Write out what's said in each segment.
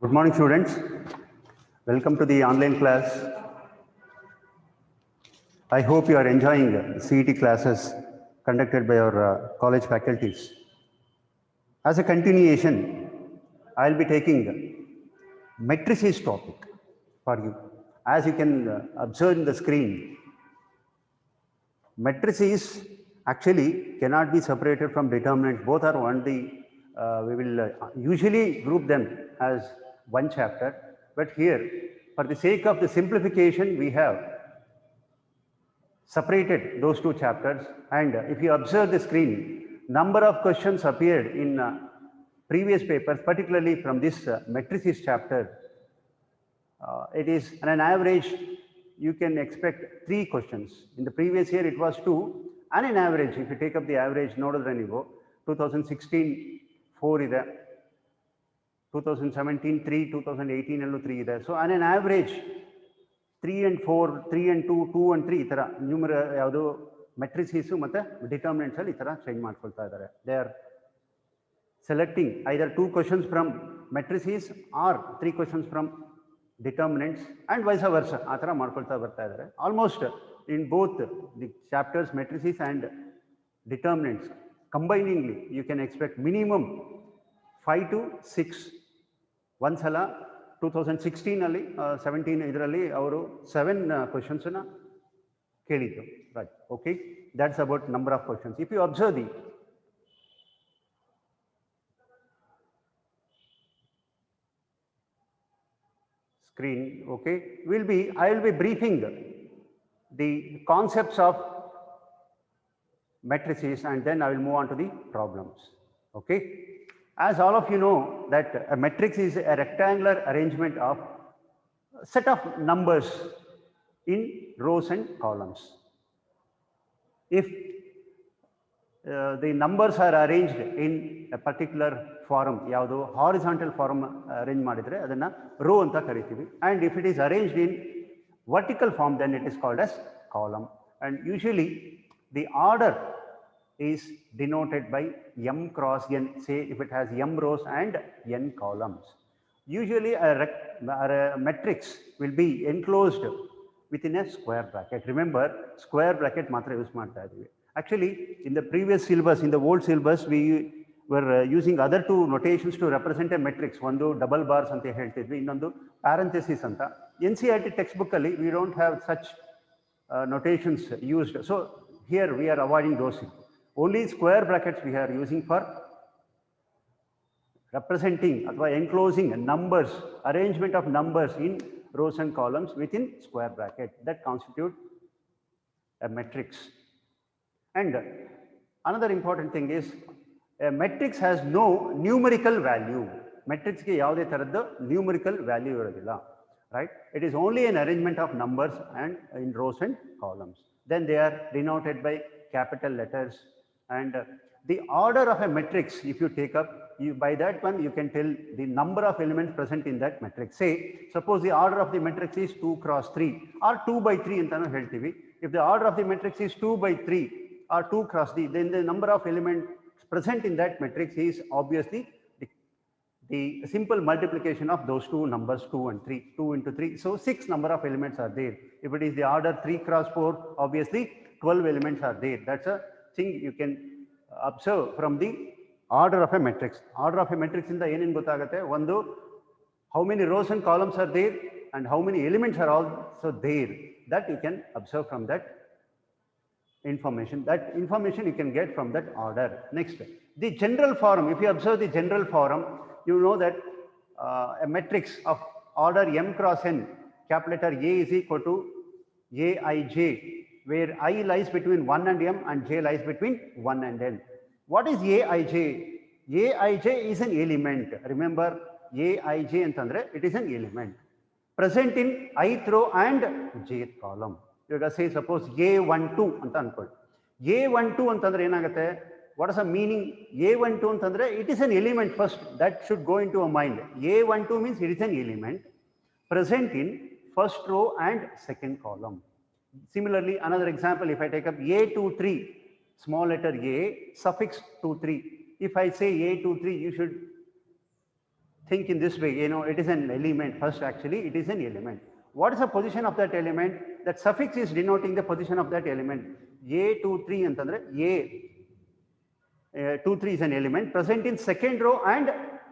Good morning, students. Welcome to the online class. I hope you are enjoying CET classes conducted by our college faculties. As a continuation, I'll be taking matrices topic for you. As you can observe in the screen, matrices actually cannot be separated from determinants. Both are only, we will usually group them as one chapter. But here, for the sake of the simplification, we have separated those two chapters. And if you observe the screen, number of questions appeared in previous papers, particularly from this matrices chapter. It is on an average, you can expect 3 questions. In the previous year, it was 2. And an average, if you take up the average, ನೋಡಿದ್ರೆ ನೀವು 2016 4 ಇದೆ, 2017 3, 2018 ಅಲ್ಲೂ 3 ಇದೆ. So on an average 3 and 4, 3 and 2, 2 and 3 ಈ ತರ ನ್ಯೂಮರ ಯಾವುದು ಮೆಟ್ರಿಸಿಸ್ ಮತ್ತೆ determinants ಅಲ್ಲಿ ಈ ತರ ಚೇಂಜ್ ಮಾಡ್ಕೊಳ್ತಾ ಇದ್ದಾರೆ. They are selecting either 2 questions from matrices or 3 questions from determinants and vice versa. ಆ ತರ ಮಾಡ್ಕೊಳ್ತಾ ಬರ್ತಾ ಇದ್ದಾರೆ. Almost in both the chapters matrices and determinants combiningly you can expect minimum 5 to 6. ಒಂದ್ಸಲ 2016 ಅಲ್ಲಿ 17 ಇದರಲ್ಲಿ ಅವರು 7 questions ಅನ್ನ ಕೇಳಿದ್ರು. Right. Okay, that's about number of questions. If you observe the screen, okay, I will be briefing the concepts of matrices and then I will move on to the problems. Okay, as all of you know that a matrix is a rectangular arrangement of a set of numbers in rows and columns. If the numbers are arranged in a particular form, ಯಾವುದು horizontal form arrange ಮಾಡಿದ್ರೆ ಅದನ್ನ row ಅಂತ ಕರಿತೀವಿ, and if it is arranged in vertical form then it is called as column. And usually the order is denoted by m cross n. Say if it has m rows and n columns. Usually a matrix will be enclosed within a square bracket. Remember, square bracket matra use ಮಾಡ್ತಾ ಇದ್ದೀವಿ. Actually, in the previous syllabus, in the old syllabus, we were using other 2 notations to represent a matrix. ಒಂದು double bars ಅಂತ ಹೇಳ್ತಿದ್ವಿ, ಇನ್ನೊಂದು parenthesis ಅಂತ. NCERT textbook ಅಲ್ಲಿ we don't have such notations used. So here we are avoiding those. Only square brackets we are using for representing ಅಥವಾ enclosing numbers, arrangement of numbers in rows and columns within square bracket that constitute a matrix. And another important thing is a matrix has no numerical value. Matrix ಗೆ ಯಾವುದೇ ತರದ್ದು numerical value ಇರೋದಿಲ್ಲ, right? It is only an arrangement of numbers and in rows and columns. Then they are denoted by capital letters. And the order of a matrix, if you take up, by that one you can tell the number of elements present in that matrix. Say, suppose the order of the matrix is 2 cross 3 or 2 by 3 ಅಂತಾನು ಹೇಳ್ತೀವಿ. If the order of the matrix is 2 by 3 or 2 cross 3, then the number of elements present in that matrix is obviously the simple multiplication of those 2 numbers, 2 and 3, 2 into 3. So 6 number of elements are there. If it is the order 3 cross 4, obviously 12 elements are there. That's a thing you can observe from the order of a matrix. Order of a matrix in the ಏನೇನು ಗೊತ್ತಾಗುತ್ತೆ, ಒಂದು how many rows and columns are there and how many elements are also there, that you can observe from that information. That information you can get from that order. Next, the general form. If you observe the general form, you know that a matrix of order m cross n, capital letter A is equal to Aij, where I lies between 1 and m and j lies between 1 and n. What is Aij? Aij is an element. Remember, Aij ಅಂತಂದ್ರೆ it is an element present in ith row and jth column. ಇವಾಗ say suppose A12 ಅಂತ ಅನ್ಕೊಳ್ಳಿ. A12 ಅಂತಂದ್ರೆ ಏನಾಗುತ್ತೆ? What is the meaning? A12 ಅಂತಂದ್ರೆ it is an element. First that should go into a mind. A12 means it is an element present in first row and second column. Similarly, another example, if I take up A23, small letter A, suffix 23. If I say A23, you should think in this way, it is an element. First, actually, it is an element. What is the position of that element? That suffix is denoting the position of that element. A23 antandre A23 is an element present in second row and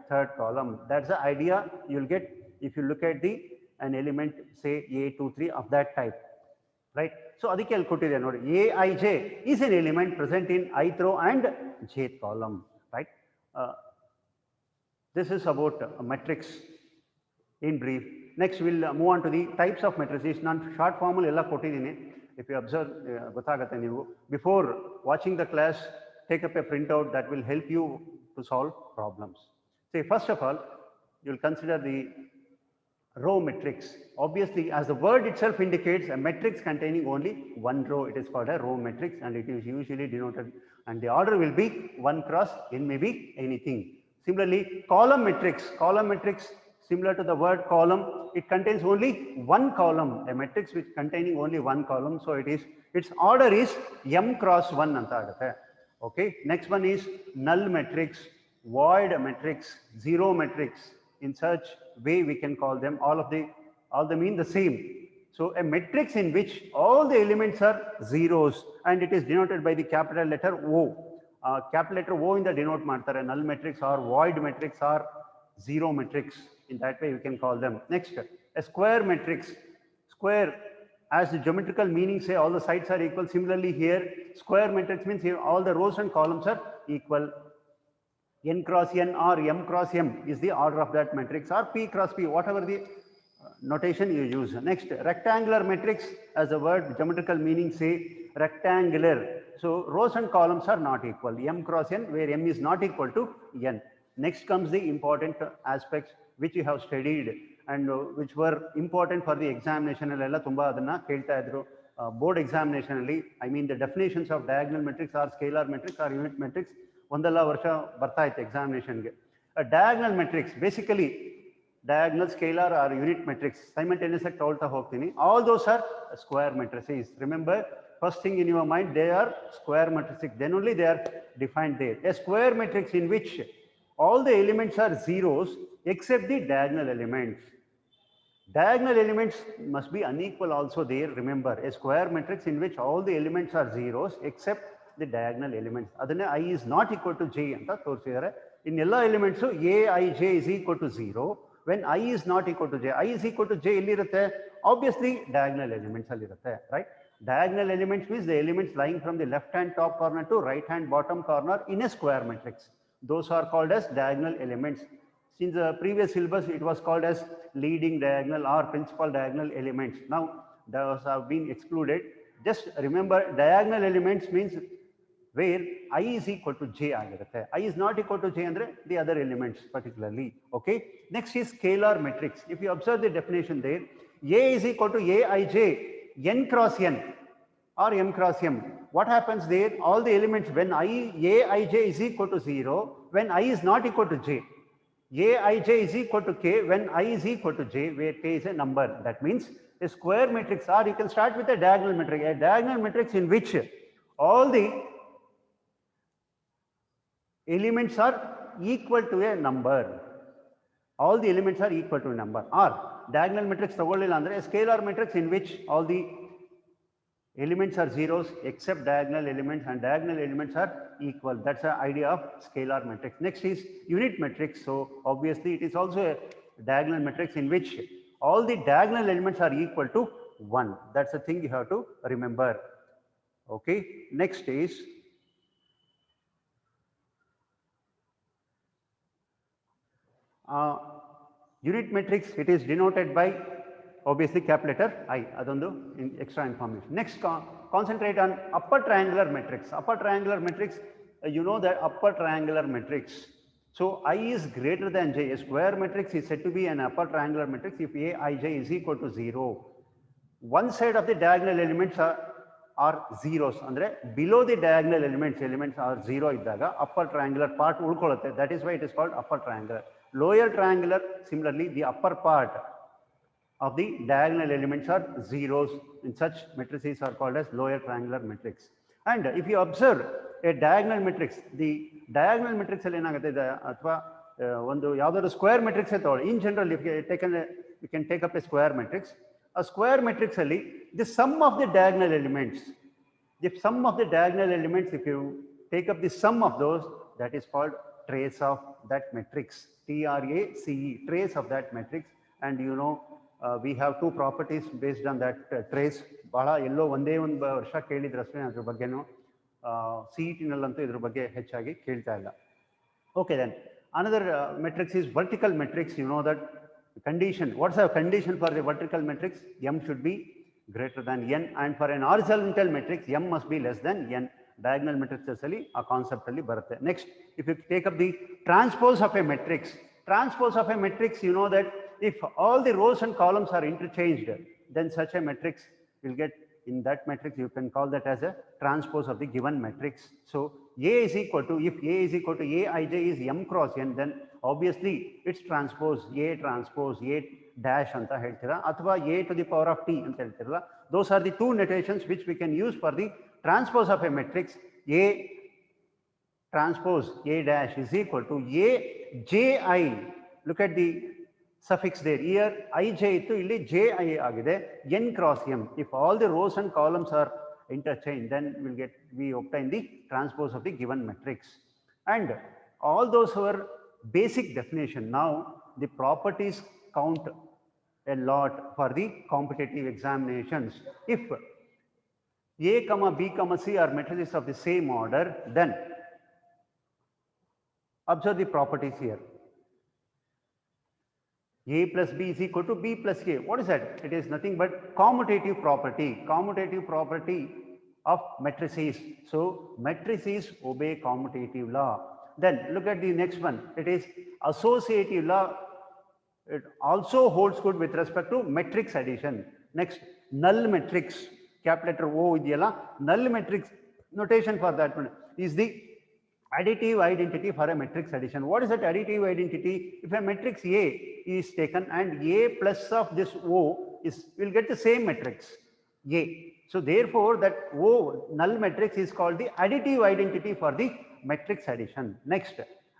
third column. That's the idea you'll get if you look at an element, say A23 of that type, right? So adike alli kottide nodi, Aij is an element present in ith row and jth column, right? This is about a matrix in brief. Next, we'll move on to the types of matrices. Nan short formula ella kottidini. If you observe, gottagatte neevu. Before watching the class, take up a printout that will help you to solve problems. See, first of all, you'll consider the row matrix. Obviously, as the word itself indicates, a matrix containing only one row, it is called a row matrix, and it is usually denoted, and the order will be 1 cross n, may be anything. Similarly, column matrix, similar to the word column, it contains only one column, a matrix which containing only one column. So its order is m cross 1 anta agutte. Okay. Next one is null matrix, void matrix, zero matrix. In such way we can call them, all them mean the same. So a matrix in which all the elements are zeros and it is denoted by the capital letter O. Capital letter O in the denote ಮಾಡ್ತಾರೆ, null matrix or void matrix or zero matrix. In that way we can call them. Next, a square matrix. Square, as the geometrical meaning say, all the sides are equal. Similarly here, square matrix means here all the rows and columns are equal. N cross n or m cross m is the order of that matrix, or p cross p, whatever the notation you use. Next, rectangular matrix, as the word geometrical meaning say, rectangular. So rows and columns are not equal. M cross n, where m is not equal to n. Next comes the important aspects which you have studied and which were important for the examination. Board examination, I mean the definitions of diagonal matrix or scalar matrix or unit matrix. ಒಂದಲ್ಲ ವರ್ಷ ಬರ್ತಾ ಇತ್ತು ಎಕ್ಸಾಮಿನೇಷನ್ಗೆ. Diagonal matrix, basically diagonal, scalar or unit matrix simultaneous ಆಗಿ ತಗೊಳ್ತಾ ಹೋಗ್ತೀನಿ. All those are square matrices. Remember, first thing in your mind, they are square matrix, then only they are defined there. A square matrix in which all the elements are zeros except the diagonal elements. Diagonal elements must be unequal also there. Remember, a square matrix in which all the elements are zeros except the diagonal elements. Adanne I is not equal to j anta torsidare. In ella elements aij is equal to 0. When I is not equal to j, I is equal to j elli irutte? Obviously diagonal elements alli irutte, right? Diagonal elements means the elements lying from the left hand top corner to right hand bottom corner in a square matrix. Those are called as diagonal elements. Since the previous syllabus it was called as leading diagonal or principal diagonal elements. Now those have been excluded. Just remember, diagonal elements means where I is equal to j ಆಗಿರುತ್ತೆ. I is not equal to j andre the other elements particularly. Okay. Next is scalar matrix. If you observe the definition there, A is equal to Aij n cross n or m cross m. What happens there? All the elements, when Aij is equal to 0, when I is not equal to j. Aij is equal to k when I is equal to j, where k is a number. That means a square matrix, or you can start with a diagonal matrix. A diagonal matrix in which all the elements are equal to a number. All the elements are equal to a number. Or diagonal matrix ತಗೊಳ್ಳಿಲ್ಲ ಅಂದ್ರೆ a scalar matrix in which all the elements are zeros except diagonal elements, and diagonal elements are equal. That's the idea of scalar matrix. Next is unit matrix. So obviously it is also a diagonal matrix in which all the diagonal elements are equal to 1. That's the thing you have to remember. Okay. Next is unit matrix. It is denoted by obviously capital letter I. Adondu extra information. Next, concentrate on upper triangular matrix. Upper triangular matrix, you know that upper triangular matrix. So I is greater than j. A square matrix is said to be an upper triangular matrix if Aij is equal to 0. One side of the diagonal elements are zeros. Andre below the diagonal elements are 0 iddaga upper triangular part ulkolutte. That is why it is called upper triangular. Lower triangular, similarly the upper part of the diagonal elements are zeros. In such matrices are called as lower triangular matrix. And if you observe a diagonal matrix, the diagonal matrix alli enagutte athwa ಒಂದು ಯಾವುದಾದ್ರು square matrix ತಗೊಳ್ಳಿ. In general you can take up a square matrix. A square matrix ಅಲ್ಲಿ the sum of the diagonal elements, the sum of the diagonal elements, if you take up the sum of those, that is called trace of that matrix. TRACE, trace of that matrix. And you know, we have two properties based on that trace. ಬಹಳ ಎಲ್ಲೋ ಒಂದೇ ಒಂದು ವರ್ಷ ಕೇಳಿದ್ರಷ್ಟೇ ಅದ್ರ ಬಗ್ಗೆನೂ CET ನಲ್ಲಂತೂ ಇದ್ರ ಬಗ್ಗೆ ಹೆಚ್ಚಾಗಿ ಕೇಳ್ತಾ ಇಲ್ಲ. Okay, then another matrix is vertical matrix. You know that condition. What's the condition for the vertical matrix? M should be greater than n, and for an horizontal matrix, M must be less than n. Diagonal matrices ali a concept ali barutte. Next, if you take up the transpose of a matrix, you know that if all the rows and columns are interchanged, then such a matrix will get, in that matrix you can call that as a transpose of the given matrix. So A is equal to, if A is equal to Aij is M cross n, then obviously its transpose A transpose A dash anta heltira, athwa A to the power of t anta heltiralla. Those are the two notations which we can use for the transpose of a matrix. A transpose A dash is equal to A Ji. Look at the suffix there. Here ij ittu illi ji agide, n cross m. If all the rows and columns are interchanged, then we obtain the transpose of the given matrix. And all those were basic definition. Now the properties count a lot for the competitive examinations. If A comma B comma C are matrices of the same order, then observe the properties here. A plus B is equal to B plus A. What is that? It is nothing but commutative property of matrices. So matrices obey commutative law. Then look at the next one. It is associative law. It also holds good with respect to matrix addition. Next, null matrix, capital letter O idiyalla, null matrix notation for that one is the additive identity for a matrix addition. What is that additive identity? If a matrix A is taken and A plus of this O will get the same matrix A. So therefore that O null matrix is called the additive identity for the matrix addition. Next,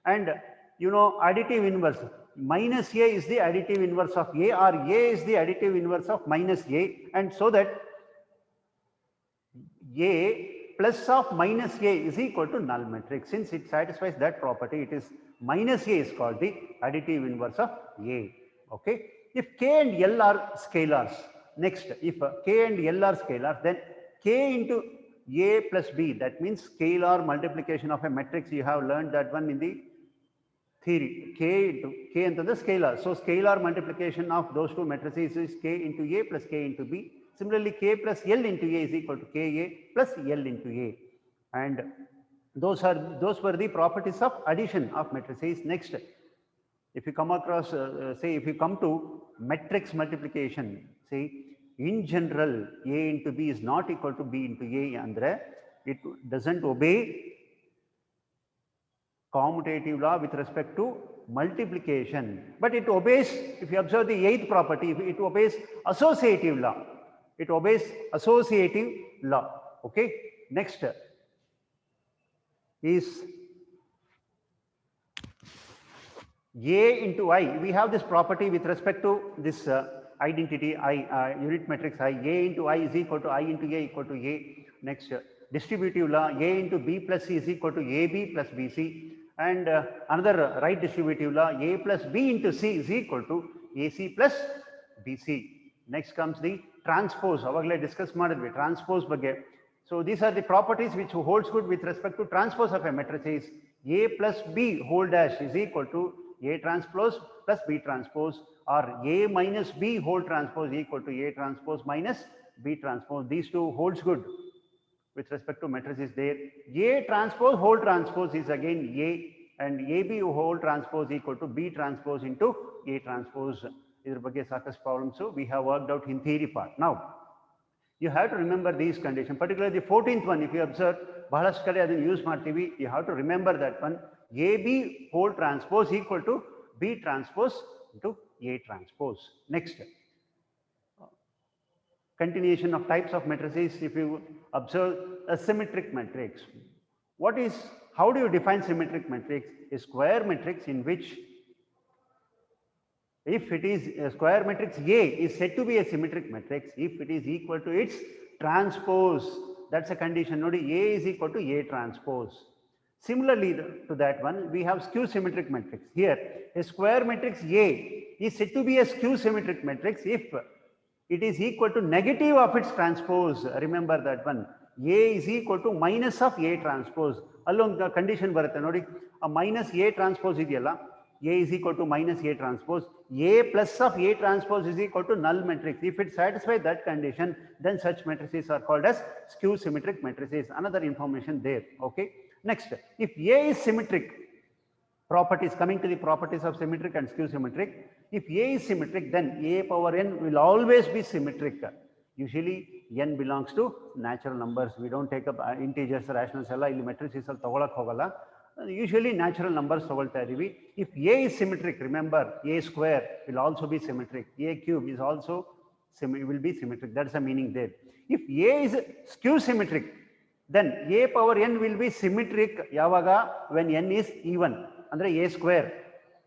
and you know, additive inverse, minus A is the additive inverse of A, or A is the additive inverse of minus A, and so that A plus of minus A is equal to null matrix. Since it satisfies that property, it is minus A is called the additive inverse of A. Okay. If K and L are scalars, next, if K and L are scalars, then K into A plus B, that means scalar multiplication of a matrix. You have learned that one in the theory. K into the scalar. So scalar multiplication of those two matrices is K into A plus K into B. Similarly, K plus L into A is equal to Ka plus L into A. And those were the properties of addition of matrices. Next, if you come across, say, if you come to matrix multiplication, say, in general, A into B is not equal to B into A, andre it doesn't obey commutative law with respect to multiplication, but it obeys, if you observe the eighth property, it obeys associative law. It obeys associative law. Okay. Next is A into I. We have this property with respect to this identity I, unit matrix I. A into I is equal to I into A equal to A. Next, distributive law, A into B plus C is equal to AB plus BC. And another right distributive law, A plus B into C is equal to AC plus BC. Next comes the transpose. Avagale discuss madidvi transpose bagge. So these are the properties which holds good with respect to transpose of a matrices. A plus B whole dash is equal to A transpose plus B transpose, or A minus B whole transpose equal to A transpose minus B transpose. These two holds good with respect to matrices there. A transpose whole transpose is again A, and AB whole transpose equal to B transpose into A transpose. Idr bagge saakashtu problems we have worked out in theory part. Now you have to remember these conditions, particularly the 14th one. If you observe, bahalastu kade adinu use martivi, you have to remember that one. AB whole transpose equal to B transpose into A transpose. Next, continuation of types of matrices. If you observe a symmetric matrix, how do you define symmetric matrix? A a square matrix in which if it is a square matrix A is said to be a symmetric matrix if it is equal to its transpose. That's a condition. Nodi, A is equal to A transpose. Similarly to that one, we have skew symmetric matrix. Here, a square matrix A is said to be a skew symmetric matrix if it is equal to negative of its transpose. Remember that one. A is equal to minus of A transpose. Along the condition barutte nodi, a minus A transpose ideyalla, A is equal to minus A transpose. A plus of A transpose is equal to null matrix. If it satisfies that condition, then such matrices are called as skew symmetric matrices. Another information there. Okay. Next, if A is symmetric, properties, coming to the properties of symmetric and skew symmetric. If A is symmetric, then A power n will always be symmetric. Usually n belongs to natural numbers. We don't take up integers, rationals, matrices tagolak hogalla. Usually natural numbers tagolta idೀವಿ. If A is symmetric, remember A square will also be symmetric. A cube is also will be symmetric. That's the meaning there. If A is skew symmetric, then A power n will be symmetric yavaga when n is even. Andre A square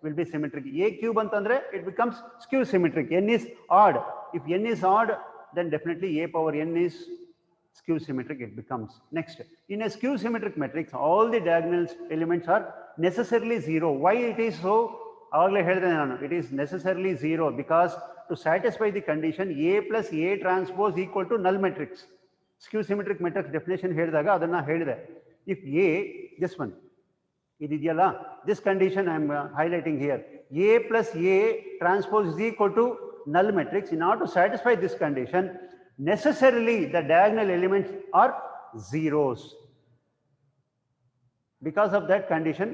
will be symmetric. A cube antandre it becomes skew symmetric. N is odd. If n is odd, then definitely A power n is skew symmetric it becomes. Next, in a skew symmetric matrix, all the diagonal elements are necessarily zero. Why it is so? It is necessarily zero because to satisfy the condition A plus A transpose equal to null matrix. Skew symmetric matrix definition ಹೇಳಿದಾಗ ಅದನ್ನ ಹೇಳಿದೆ. If A, this one, ಇದೆಯಲ್ಲ, this condition I am highlighting here. A plus A transpose is equal to null matrix. In order to satisfy this condition, necessarily the diagonal elements are zeros. Because of that condition,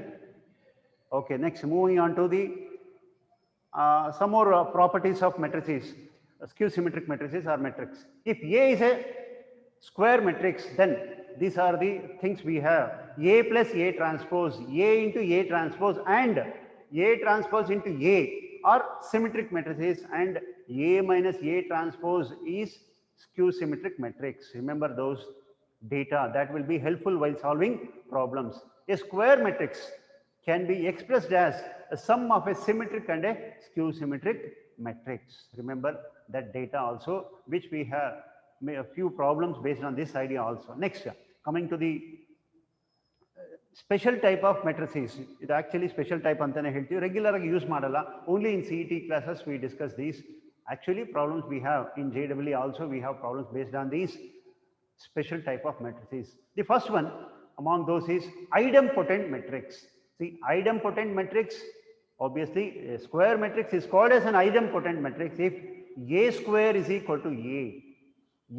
okay, next moving on to the some more properties of matrices, skew symmetric matrices or matrix. If A is a square matrix, then these are the things we have. A plus A transpose, A into A transpose and A transpose into A are symmetric matrices and A minus A transpose is skew symmetric matrix. Remember those data, that will be helpful while solving problems. A square matrix can be expressed as a sum of a symmetric and a skew symmetric matrix. Remember that data also, which we have a few problems based on this idea also. Next, coming to the special type of matrices. It actually special type antane helti regular use madala. Only in CET classes we discuss these. Actually problems we have in JEE also, we have problems based on these special type of matrices. The first one among those is idempotent matrix. See, idempotent matrix, obviously a square matrix is called as an idempotent matrix if A square is equal to A.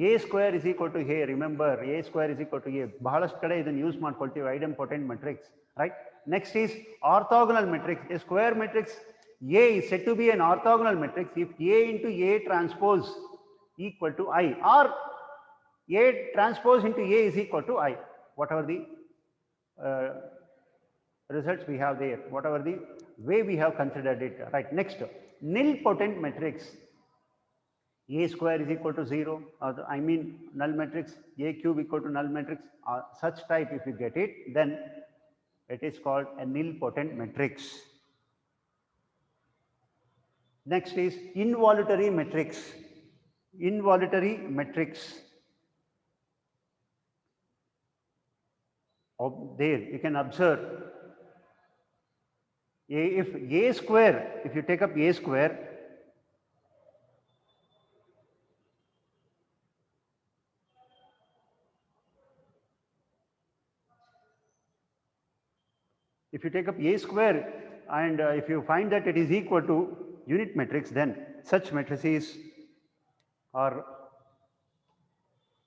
A square is equal to A. Remember, A square is equal to A. Bahalastu kade idannu use madkolteve idempotent matrix, right? Next is orthogonal matrix. A square matrix A is said to be an orthogonal matrix if A into A transpose equal to I, or A transpose into A is equal to I. Whatever the results we have there, whatever the way we have considered it, right? Next, nilpotent matrix. A square is equal to 0, I mean null matrix, A cube equal to null matrix, such type if you get it, then it is called a nilpotent matrix. Next is involutory matrix. Involutory matrix. There you can observe if A square, if you take up A square, if you take up A square and if you find that it is equal to unit matrix, then such matrices are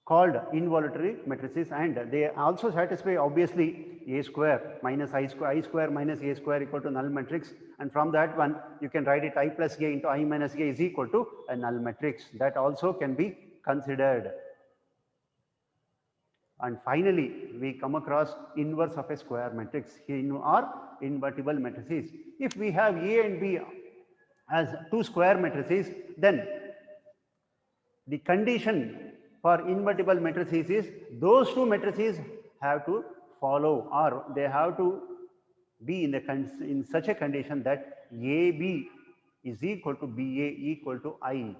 called involutory matrices and they also satisfy obviously A square minus I square minus A square equal to null matrix, and from that one you can write it I plus A into I minus A is equal to a null matrix. That also can be considered. And finally, we come across inverse of a square matrix or invertible matrices. If we have A and B as two square matrices, then the condition for invertible matrices is those two matrices have to follow, or they have to be in such a condition that AB is equal to BA equal to I.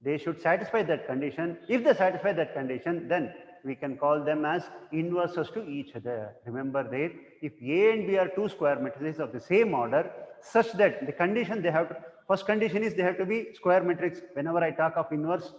They should satisfy that condition. If they satisfy that condition, then we can call them as inverses to each other. Remember there, if A and B are two square matrices of the same order, such that the condition they have to, first condition is they have to be square matrix. Whenever I talk of inverse,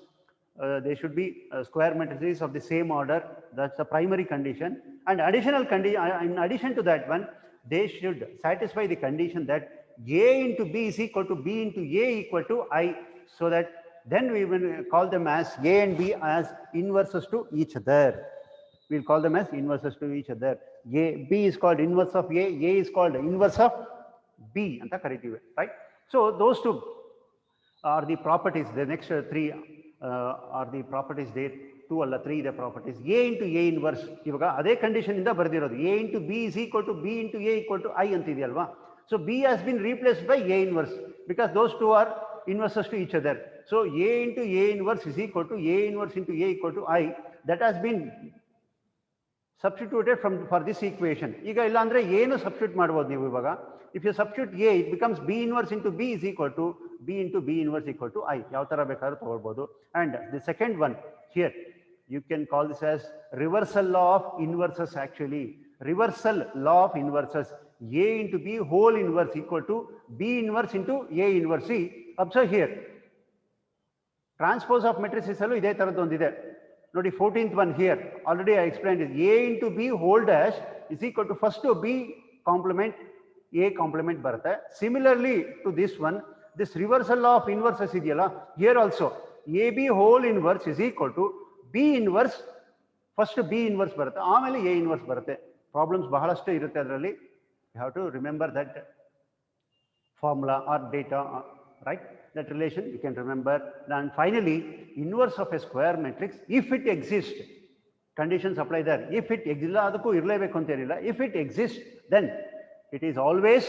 they should be square matrices of the same order. That's the primary condition. And additional condition, in addition to that one, they should satisfy the condition that A into B is equal to B into A equal to I, so that then we will call them as A and B as inverses to each other. We'll call them as inverses to each other. B is called inverse of A is called inverse of B, right? So those two are the properties. The next three are the properties there. 2 or 3 the properties. A into A inverse. Ivaga ade condition inda bardirodu. A into B is equal to B into A equal to I antidi alva. So B has been replaced by A inverse because those two are inverses to each other. So A into A inverse is equal to A inverse into A equal to I. That has been substituted for this equation. ಈಗ ಇಲ್ಲ ಅಂದ್ರೆ ಏನು substitute ಮಾಡಬಹುದು ನೀವು ಇವಾಗ. If you substitute A, it becomes B inverse into B is equal to B into B inverse equal to I. ಯಾವ ತರ ಬೇಕಾದ್ರೂ ತಗೊಳ್ಬಹುದು. And the second one here, you can call this as reversal law of inverses actually. Reversal law of inverses. A into B whole inverse equal to B inverse into A inverse. See, observe here. Transpose of matrices allu ide taraddu ondide. Nodi 14th one here. Already I explained it. A into B whole dash is equal to first to B complement A complement barutte. Similarly to this one, this reversal law of inverses idiyalla, here also AB whole inverse is equal to B inverse, first B inverse barutte, ಆಮೇಲೆ A inverse barutte. Problems ಬಹಳಷ್ಟು ಇರುತ್ತೆ ಅದರಲ್ಲಿ. You have to remember that formula or data, right? That relation you can remember. And finally, inverse of a square matrix, if it exists, conditions apply there. If it exists, ಅದಕ್ಕೂ ಇರಲೇಬೇಕು ಅಂತ ಏನಿಲ್ಲ. If it exists, then it is always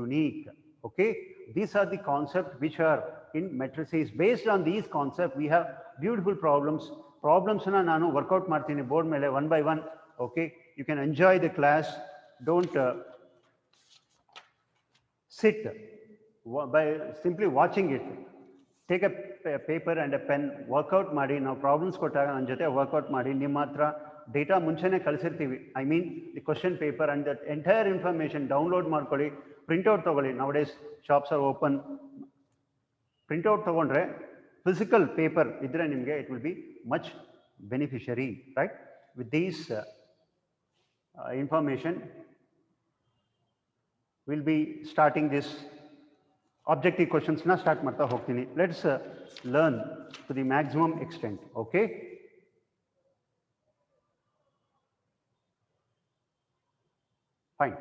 unique. Okay, these are the concepts which are in matrices. Based on these concepts, we have beautiful problems. Problems na nanu work out martini board mele one by one. Okay, you can enjoy the class. Don't sit by simply watching it. Take a paper and a pen, work out ಮಾಡಿ. ನಾವು problems ಕೊಟ್ಟಾಗ ನನ್ನ ಜೊತೆ workout ಮಾಡಿ. ನಿಮ್ಮ ಹತ್ರ data ಮುಂಚೆನೇ ಕಳಿಸಿರ್ತೀವಿ. I mean the question paper and that entire information download ಮಾಡ್ಕೊಳ್ಳಿ. ಪ್ರಿಂಟ್ಔಟ್ ತಗೊಳ್ಳಿ. Nowadays shops are open. Printout ತಗೊಂಡ್ರೆ ಫಿಸಿಕಲ್ ಪೇಪರ್ ಇದ್ರೆ ನಿಮಗೆ it will be much beneficiary, right? With these information will be starting this objective questions na start marta hogtini. Let's learn to the maximum extent. Okay, fine.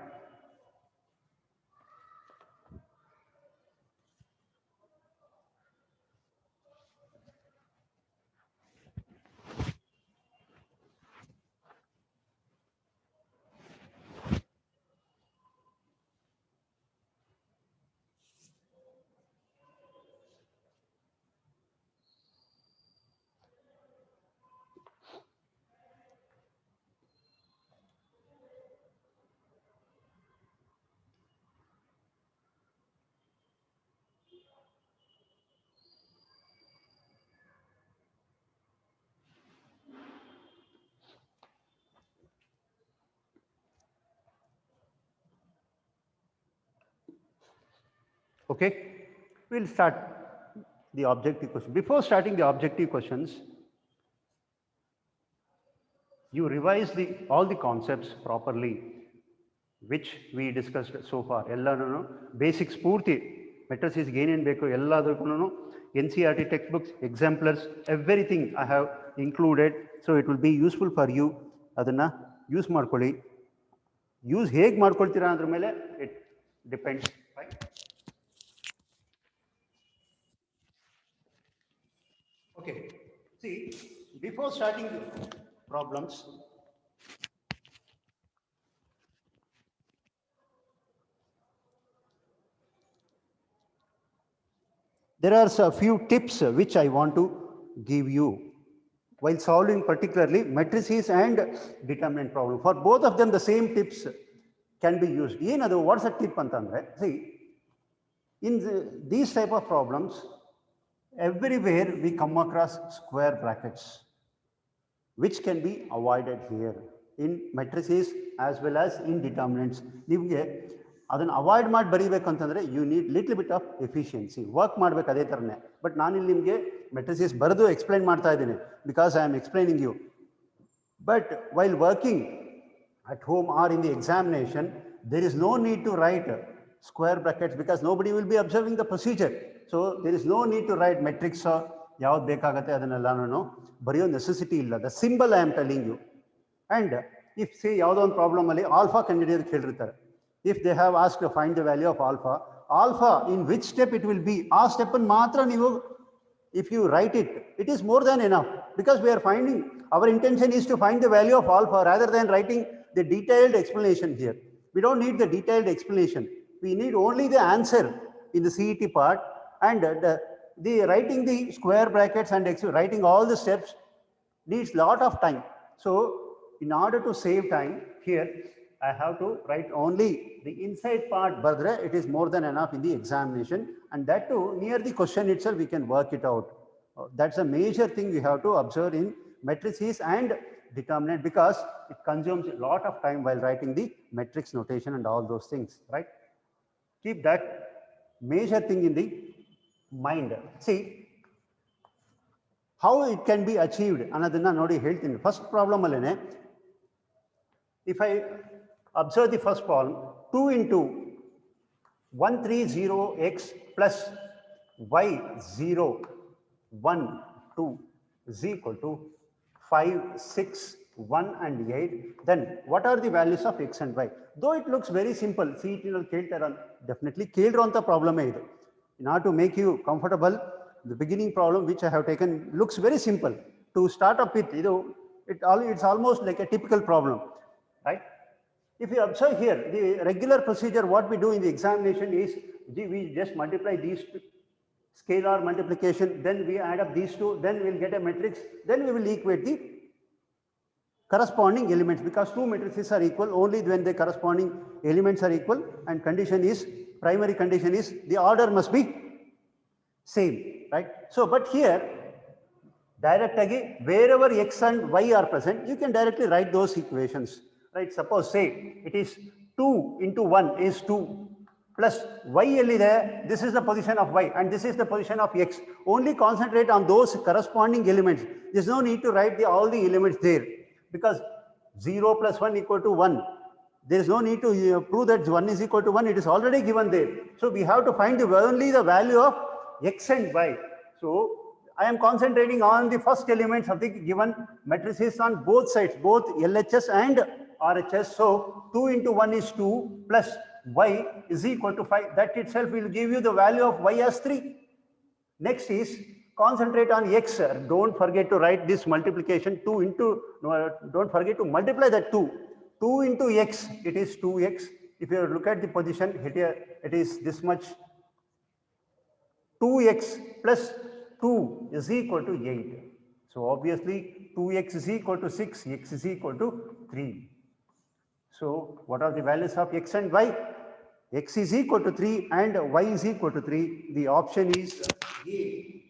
Okay, we'll start the objective question. Before starting the objective questions, you revise all the concepts properly which we discussed so far. Ellanu basics purti matrices gain and beku elladukunu NCERT textbooks, exemplars, everything I have included, so it will be useful for you. Adanna use ಮಾಡ್ಕೊಳ್ಳಿ. Use ಹೇಗೆ ಮಾಡ್ಕೊಳ್ತೀರಾ ಅದ್ರ ಮೇಲೆ it depends, right? Okay, see, before starting the problems, there are a few tips which I want to give you while solving particularly matrices and determinant problem. For both of them, the same tips can be used. What's the tip antandre? See, in these type of problems, everywhere we come across square brackets, which can be avoided here in matrices as well as in determinants. ನಿಮಗೆ ಅದನ್ನು avoid ಮಾಡಿ ಬರೀಬೇಕು ಅಂತಂದರೆ you need little bit of efficiency, work ಮಾಡಬೇಕು ಅದೇ ಥರನೇ. But ನಾನಿಲ್ಲಿ ನಿಮಗೆ ಮೆಟ್ರಿಸಸ್ ಬರೆದು ಎಕ್ಸ್ಪ್ಲೈನ್ ಮಾಡ್ತಾ ಇದ್ದೀನಿ because I am explaining you. But while working at home or in the examination, there is no need to write square brackets because nobody will be observing the procedure. So there is no need to write matrix or yav bekagate adanellanu bariyo necessity illa. The symbol I am telling you. And if say yavado one problem alli alpha candidate keliruttare, if they have asked to find the value of alpha in which step it will be, ಆ step ಅನ್ನು ಮಾತ್ರ ನೀವು, if you write it, it is more than enough because we are finding, our intention is to find the value of alpha rather than writing the detailed explanation here. We don't need the detailed explanation. We need only the answer in the CET part, and the writing the square brackets and writing all the steps needs lot of time. So in order to save time here, I have to write only the inside part, Badra. It is more than enough in the examination, and that too near the question itself we can work it out. That's a major thing we have to observe in matrices and determinant because it consumes a lot of time while writing the matrix notation and all those things, right? Keep that major thing in the mind. See how it can be achieved ಅನ್ನೋದನ್ನ ನೋಡಿ ಹೇಳ್ತೀನಿ. First problem ಅಲ್ಲೇನೆ, if I observe the first problem, 2 into 130x plus y0 1 2 is equal to 5 6 1 and 8. Then what are the values of x and y? Though it looks very simple, CET nalli keltara, definitely keliruvanta problem idu. In order to make you comfortable, the beginning problem which I have taken looks very simple to start up with. It's almost like a typical problem, right? If you observe here, the regular procedure what we do in the examination is we just multiply these two, scalar multiplication, then we add up these two, then we'll get a matrix, then we will equate the corresponding elements because two matrices are equal only when the corresponding elements are equal, and condition is, primary condition is the order must be same, right? So but here directly wherever x and y are present, you can directly write those equations, right? Suppose say it is 2 into 1 is 2 plus y there, this is the position of y and this is the position of x. Only concentrate on those corresponding elements. There's no need to write all the elements there because 0 plus 1 equal to 1. There is no need to prove that 1 is equal to 1. It is already given there. So we have to find only the value of x and y. So I am concentrating on the first elements of the given matrices on both sides, both LHS and RHS. So 2 into 1 is 2 plus y is equal to 5. That itself will give you the value of y as 3. Next is concentrate on x. Don't forget to write this multiplication 2 into, don't forget to multiply that 2. 2 into x, it is 2x. If you look at the position here, it is this much. 2x plus 2 is equal to 8. So obviously 2x is equal to 6, x is equal to 3. So what are the values of x and y? X is equal to 3 and y is equal to 3. The option is A.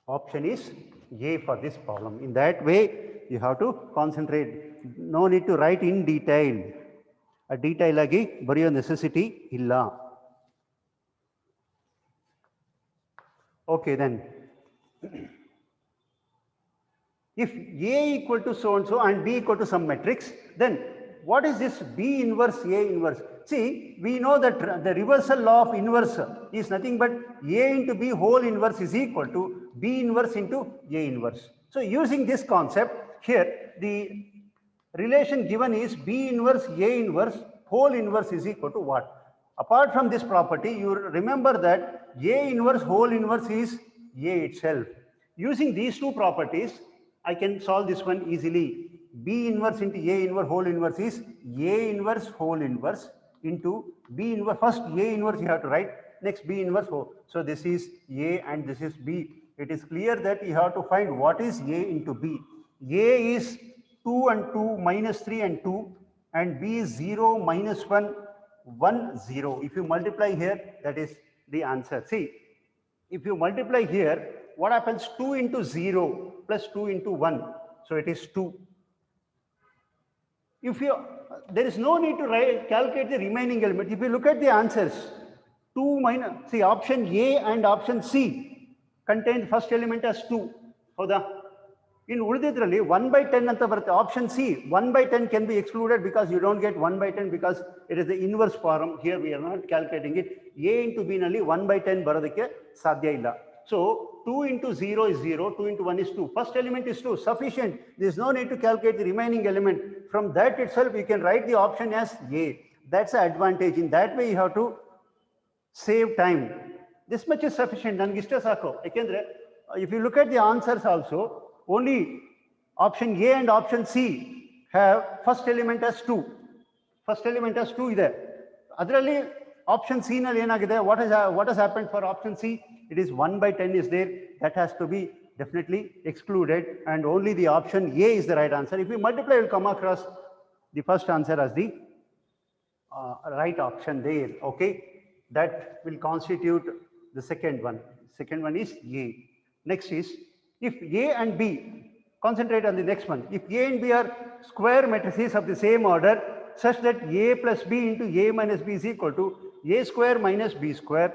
Option is A for this problem. In that way, you have to concentrate. No need to write in detail. A detail agi bariyo necessity illa. Okay, then. If A equal to so and so and B equal to some matrix, then what is this B inverse A inverse? See, we know that the reversal law of inverse is nothing but A into B whole inverse is equal to B inverse into A inverse. So using this concept here, the relation given is B inverse A inverse whole inverse is equal to what? Apart from this property, you remember that A inverse whole inverse is A itself. Using these two properties, I can solve this one easily. B inverse into A inverse whole inverse is A inverse whole inverse into B inverse. First A inverse you have to write, next B inverse whole. So this is A and this is B. it is clear that you have to find what is A into B. A is 2 and 2 minus 3 and 2, and B is 0 minus 1, 1, 0. If you multiply here, that is the answer. See, if you multiply here, what happens? 2 into 0 plus 2 into 1. So it is 2. If you, there is no need to calculate the remaining element. If you look at the answers, 2 minus, see, option A and option C contain first element as 2. In ulididralli 1 by 10 anta barutte. Option C, 1 by 10 can be excluded because you don't get 1 by 10 because it is the inverse form. Here we are not calculating it. A into B nalli 1 by 10 barodakke sadhya illa. So 2 into 0 is 0, 2 into 1 is 2. First element is 2, sufficient. There is no need to calculate the remaining element. From that itself, you can write the option as A. That's the advantage. In that way, you have to save time. This much is sufficient. If you look at the answers also, only option A and option C have first element as 2. First element as 2 is there. Otherly, option C what has happened for option C? It is 1 by 10 is there. That has to be definitely excluded, and only the option A is the right answer. If we multiply, we'll come across the first answer as the right option there. Okay, that will constitute the second one. Second one is A. Next is, if A and B, concentrate on the next one. If A and B are square matrices of the same order such that A plus B into A minus B is equal to A square minus B square,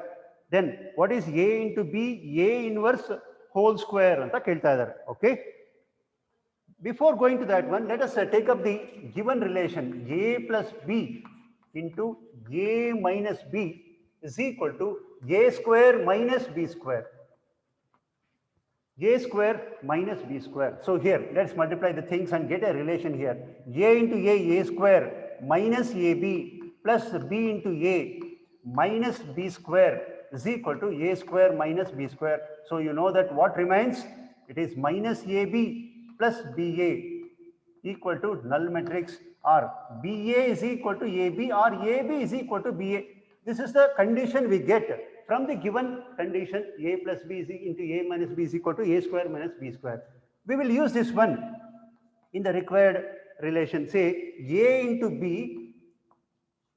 then what is A into B? A inverse whole square. Okay. Before going to that one, let us take up the given relation. A plus B into A minus B is equal to A square minus B square. A square minus B square. So here, let's multiply the things and get a relation here. A into A square minus AB plus B into A minus B square is equal to A square minus B square. So you know that what remains? It is minus AB plus BA equal to null matrix, or BA is equal to AB, or AB is equal to BA. This is the condition we get from the given condition. A plus B is into A minus B is equal to A square minus B square. We will use this one in the required relation. Say A into B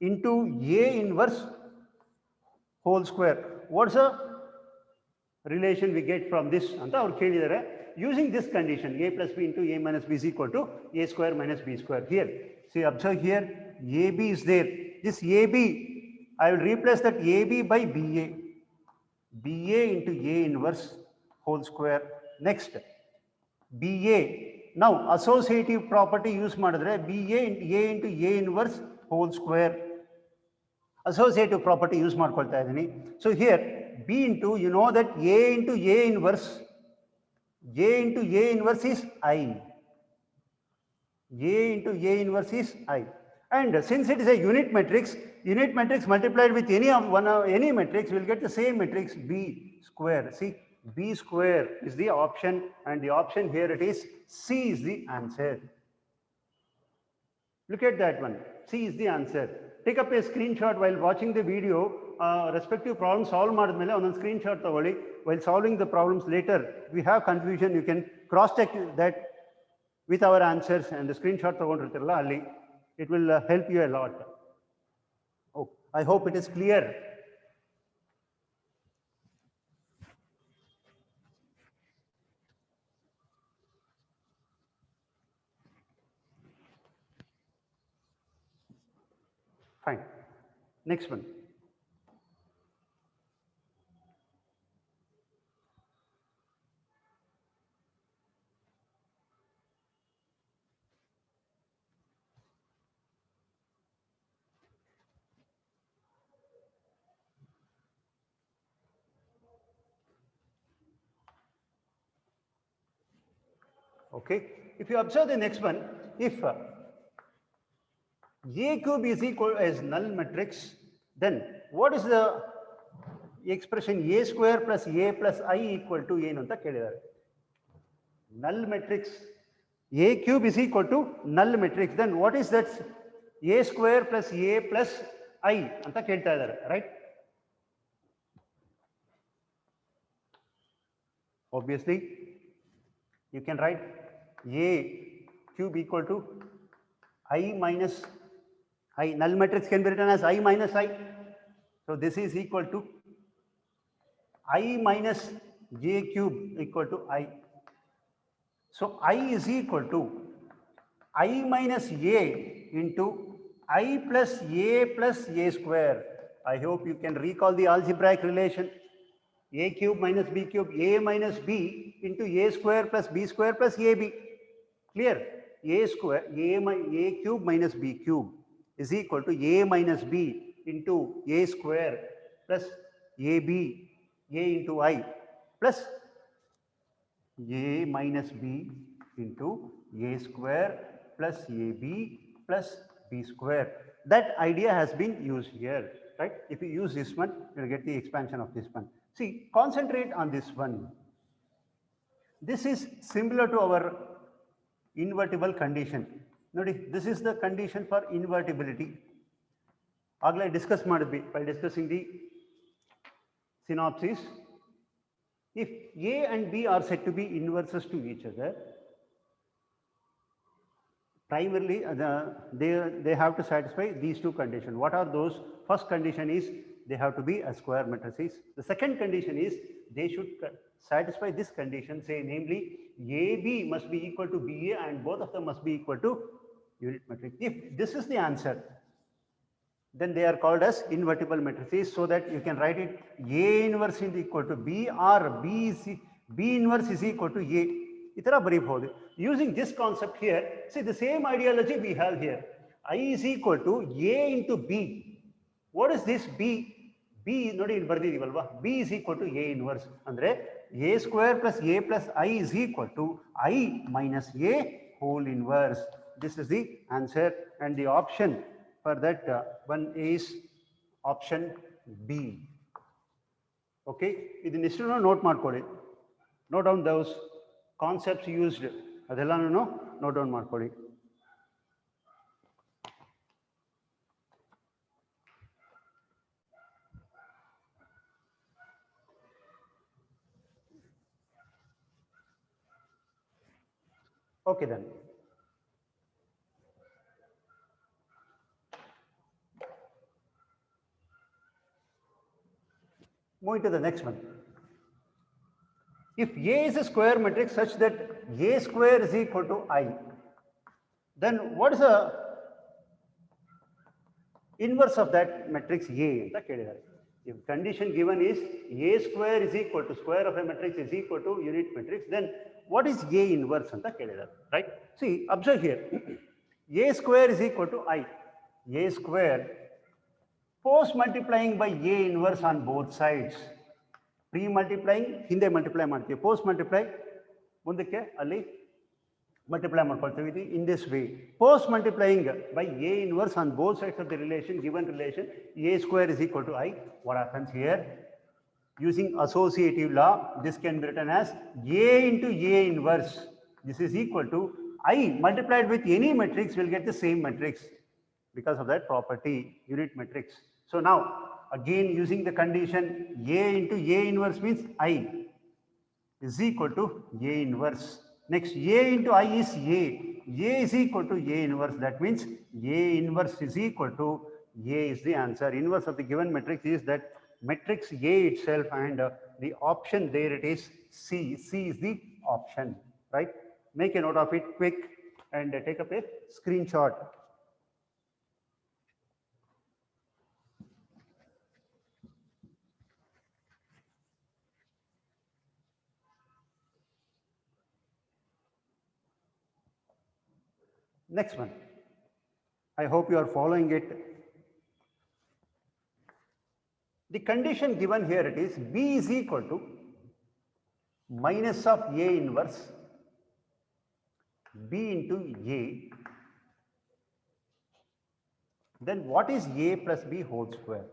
into A inverse whole square. What's the relation we get from this? Using this condition, A plus B into A minus B is equal to A square minus B square. Here, see, observe here, AB is there. This AB, I will replace that AB by BA. BA into A inverse whole square. Next, BA. Now, associative property use madadre, BA into A inverse whole square. Associative property use madkolta idini. So here, B into, you know that A into A inverse is I. A into A inverse is I. And since it is a unit matrix multiplied with any matrix, we will get the same matrix, B square. See, B square is the option, and the option here it is C is the answer. Look at that one. C is the answer. Take up a screenshot while watching the video. Respective problems solve madadmele on screenshot tagoli. While solving the problems later, if we have confusion, you can cross check that with our answers, and the screenshot tagondirtiralla alli. It will help you a lot. Oh, I hope it is clear. Fine. Next one. Okay. If you observe the next one, if A cube is equal as null matrix, then what is the expression A square plus A plus I equal to ಏನು ಅಂತ ಕೇಳಿದ್ದಾರೆ. Null matrix A cube is equal to null matrix. Then what is that? A square plus A plus I ಅಂತ ಕೇಳ್ತಾ ಇದ್ದಾರೆ, right? Obviously, you can write A cube equal to I minus I. Null matrix can be written as I minus I. So this is equal to I minus J cube equal to I. So I is equal to I minus A into I plus A square. I hope you can recall the algebraic relation. A cube minus B cube, A minus B into A square plus B square plus AB. Clear? A square, A cube minus B cube is equal to A minus B into A square plus AB, A into I plus A minus B into A square plus AB plus B square. That idea has been used here, right? If you use this one, you'll get the expansion of this one. See, concentrate on this one. This is similar to our invertible condition. Notice, this is the condition for invertibility. Agla discuss madibbi by discussing the synopsis. If A and B are said to be inverses to each other, primarily they have to satisfy these two conditions. What are those? First condition is they have to be a square matrices. The second condition is they should satisfy this condition, say namely AB must be equal to BA and both of them must be equal to unit matrix. If this is the answer, then they are called as invertible matrices, so that you can write it A inverse is equal to B or B inverse is equal to A. Using this concept here, see the same ideology we have here. I is equal to A into B. What is this B? B is equal to A inverse. Andre A square plus A plus I is equal to I minus A whole inverse. This is the answer, and the option for that one is option B. Okay, ಇದು ನಿಶ್ಚಿತ note ಮಾಡ್ಕೊಳ್ಳಿ. Note down those concepts used. ಅದೆಲ್ಲನೂ note down ಮಾಡ್ಕೊಳ್ಳಿ. Okay then. Moving to the next one. If A is a square matrix such that A square is equal to I, then what is the inverse of that matrix A? If condition given is A square is equal to square of a matrix is equal to unit matrix, then what is A inverse? Right? See, observe here. A square is equal to I. A square post multiplying by A inverse on both sides. Pre-multiplying, hinde multiply ಮಾಡ್ತೀವಿ. Post multiply ಮುಂದಕ್ಕೆ ಅಲ್ಲಿ multiply ಮಾಡ್ಕೊಳ್ತೀವಿ in this way. Post multiplying by A inverse on both sides of the relation, given relation, A square is equal to I. What happens here? Using associative law, this can be written as A into A inverse. This is equal to I multiplied with any matrix will get the same matrix because of that property, unit matrix. So now, again using the condition A into A inverse means I is equal to A inverse. Next, A into I is A. A is equal to A inverse. That means A inverse is equal to A is the answer. Inverse of the given matrix is that matrix A itself, and the option there it is C. C is the option, right? Make a note of it quick and take up a screenshot. Next one. I hope you are following it. The condition given here it is B is equal to minus of A inverse B into A. Then what is A plus B whole square?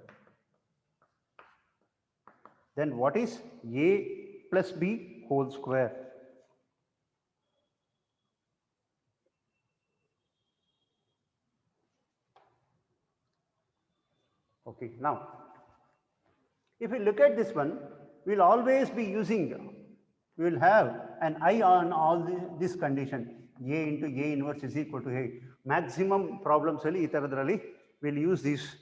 Then what is A plus B whole square? Okay, now if we look at this one, we'll always be using we will have an eye on all this condition. A into A inverse is equal to A. Maximum problems we will use these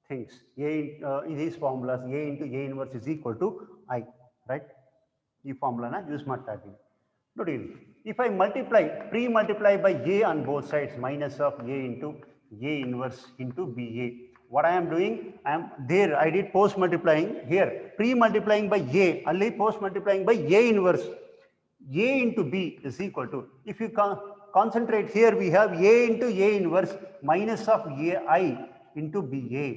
things. In these formulas, A into A inverse is equal to I, right? This formula use mattadi. If I pre-multiply by A on both sides, minus of A into A inverse into BA. What I am doing, I did post multiplying. Here pre-multiplying by A, only post multiplying by A inverse. A into B is equal to, if you concentrate here, we have A into A inverse minus of AI into BA.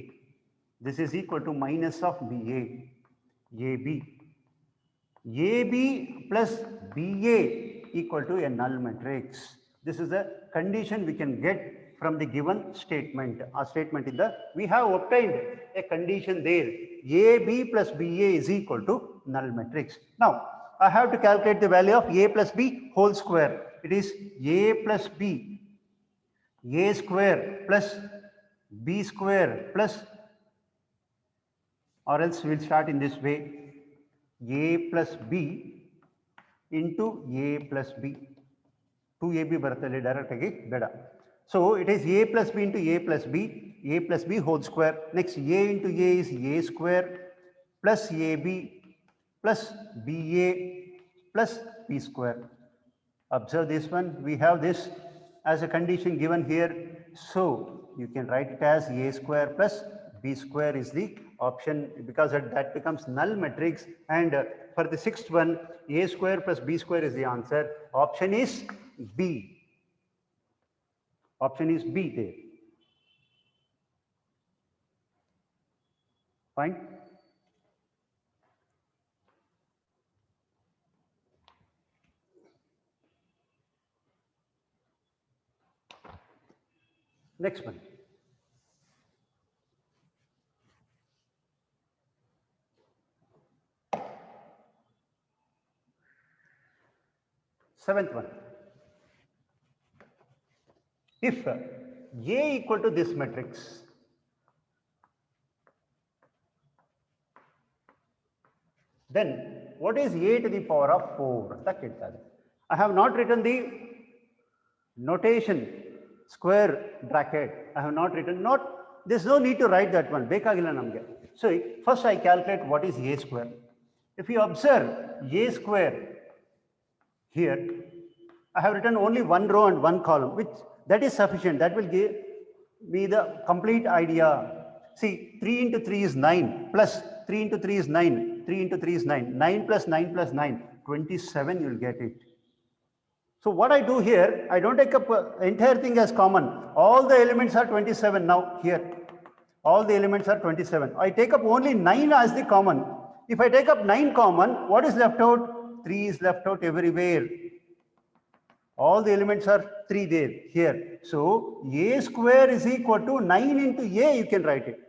This is equal to minus of BA, AB. AB plus BA equal to a null matrix. This is the condition we can get from the given statement. A statement in the, we have obtained a condition there. AB plus BA is equal to null matrix. Now, I have to calculate the value of A plus B whole square. It is A plus B, A square plus B square plus, or else we'll start in this way, A plus B into A plus B. 2AB ಬರುತ್ತದೆ direct ಆಗಿ ಬೇಡ. So it is A plus B into A plus B whole square. Next A into A is A square plus AB plus BA plus B square. Observe this one, we have this as a condition given here. So you can write it as A square plus B square is the option, because that becomes null matrix. And for the sixth one, A square plus B square is the answer. Option is B. Option is B there. Fine. Next one. Seventh one. If A equal to this matrix, then what is A to the power of 4? I have not written the notation square bracket. I have not written, there's no need to write that one. So first I calculate what is A square. If you observe A square here, I have written only one row and one column, which that is sufficient. That will give me the complete idea. See, 3 into 3 is 9, plus 3 into 3 is 9, 3 into 3 is 9, 9 plus 9 plus 9, 27, you'll get it. So what I do here, I don't take up entire thing as common. All the elements are 27 now here. All the elements are 27. I take up only 9 as the common. If I take up 9 common, what is left out? 3 is left out everywhere. All the elements are 3 there, here. So A square is equal to 9 into A, you can write it.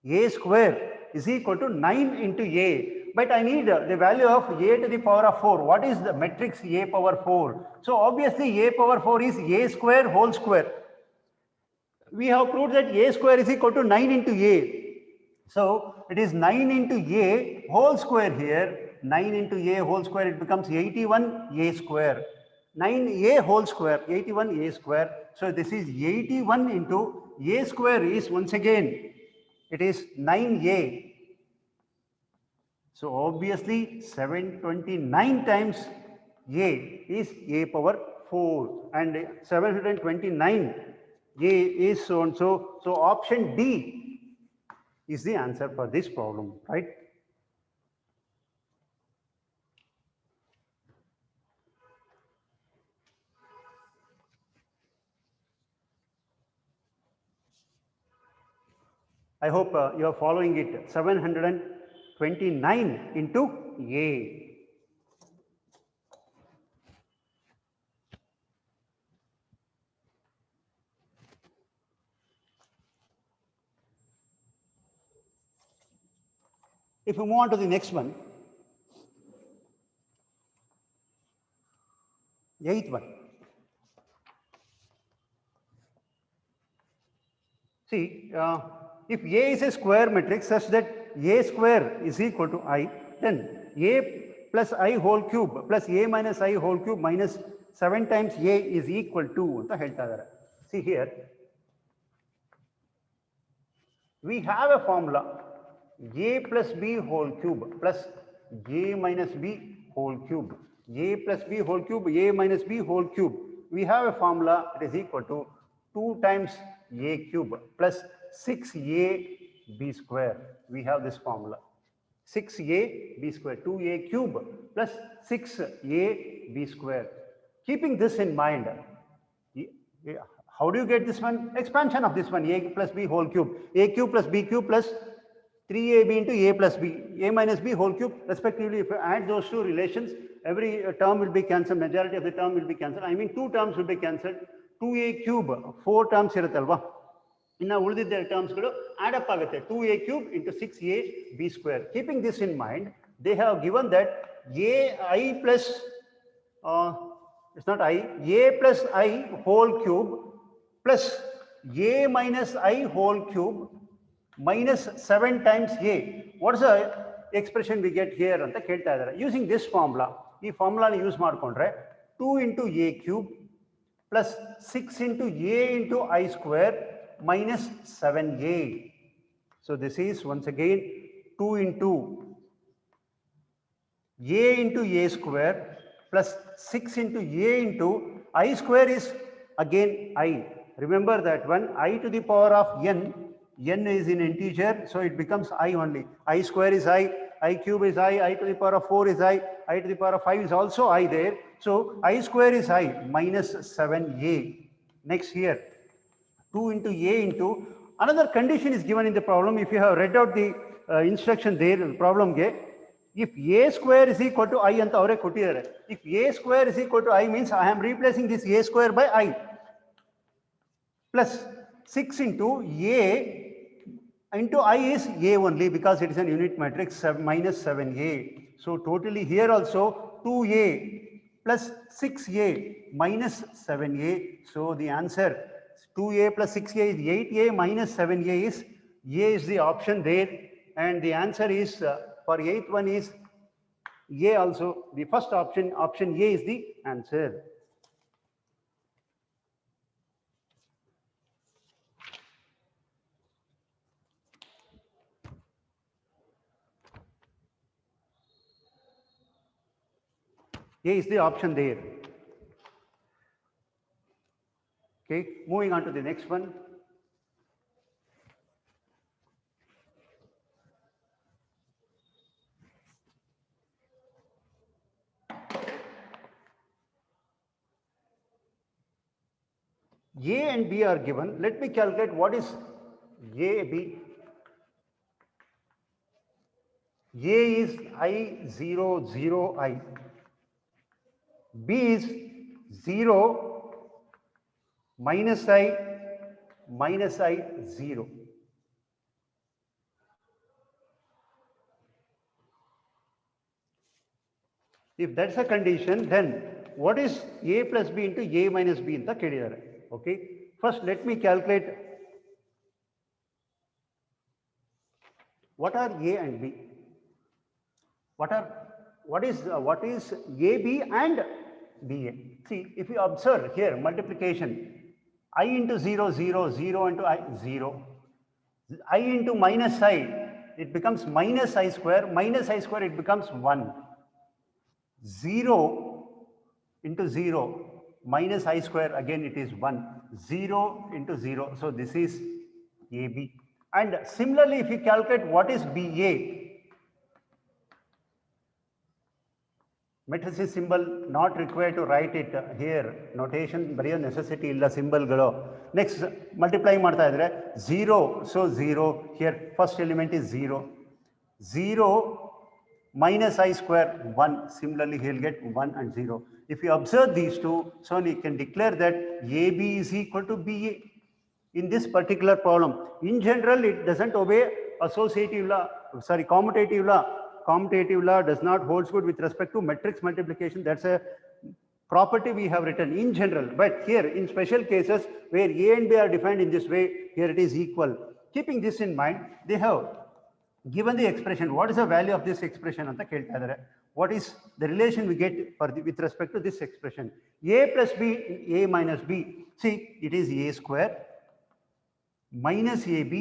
A square is equal to 9 into A. But I need the value of A to the power of 4. What is the matrix A power 4? So obviously A power 4 is A square whole square. We have proved that A square is equal to 9 into A. So it is 9 into A whole square here. 9 into A whole square, it becomes 81 A square. 9A whole square, 81 A square. So this is 81 into A square is, once again, it is 9A. So obviously 729 times A is A power 4, and 729 A is so and so. So option D is the answer for this problem, right? I hope you are following it. 729 into A. If we move on to the next one, 8th one. See, if A is a square matrix such that A square is equal to I, then A plus I whole cube plus a minus I whole cube minus 7 times a is equal to anta helta idare. See here, we have a formula a plus b whole cube plus a minus b whole cube. A plus b whole cube, a minus b whole cube. We have a formula that is equal to 2 times a cube plus 6a b square. We have this formula 6a b square, 2a cube plus 6a b square. Keeping this in mind, how do you get this one? Expansion of this one, a plus b whole cube, a cube plus b cube plus 3ab into a plus b, a minus b whole cube respectively. If you add those two relations, every term will be cancelled, majority of the term will be cancelled. I mean 2 terms will be cancelled. 2a cube 4 terms irutalva, inna ulididda terms galu add up agutte, 2a cube into 6a b square. Keeping this in mind, they have given that a plus it's not I, a plus I whole cube plus a minus I whole cube minus 7 times a. What is the expression we get here anta kelta idare. Using this formula, ee formula ni use madkondre 2 into a cube plus 6 into a into I square minus 7a. So this is once again 2 into a square plus 6 into a into I square is again I. Remember that one, I to the power of n is in integer, so it becomes I only. I square is I cube is I to the power of 4 is I to the power of 5 is also I there. So I square is I minus 7a. Next here, 2 into a into, another condition is given in the problem. If you have read out the instruction there, problem ge, if a square is equal to I anta avare kottidare. If a square is equal to I means I am replacing this a square by I plus 6 into a into I is a only because it is an unit matrix, minus 7a. So totally here also 2a plus 6a minus 7a. So the answer 2a plus 6a is 8a minus 7a is a is the option there, and the answer is for 8th one is a also. The first option, option a is the answer. A is the option there. Okay, moving on to the next one. A and B are given. Let me calculate what is AB. A is I0, 0, I. B is 0, minus I, 0. If that's a condition, then what is A plus B into A minus B in the kedidare? Okay. First, let me calculate what are A and B. What is AB and BA? See, if you observe here multiplication, I into 0, 0, 0 into I, 0. I into minus I, it becomes minus I square, it becomes 1. 0 into 0, minus I square, again it is 1. 0 into 0, so this is AB. And similarly, if you calculate what is BA, matrices symbol not required to write it here, notation bariyo necessity illa symbol galo. Next, multiply marta idre 0, so 0 here, first element is 0. 0 minus I square 1, similarly he will get 1 and 0. If you observe these two, so you can declare that AB is equal to BA in this particular problem. In general, it doesn't obey associative law, sorry, commutative law. Commutative law does not hold good with respect to matrix multiplication. That's a property we have written in general. But here, in special cases where A and B are defined in this way, here it is equal. Keeping this in mind, they have given the expression. What is the value of this expression? what is the relation we get for with respect to this expression? A plus b, a minus b. See, it is a square minus ab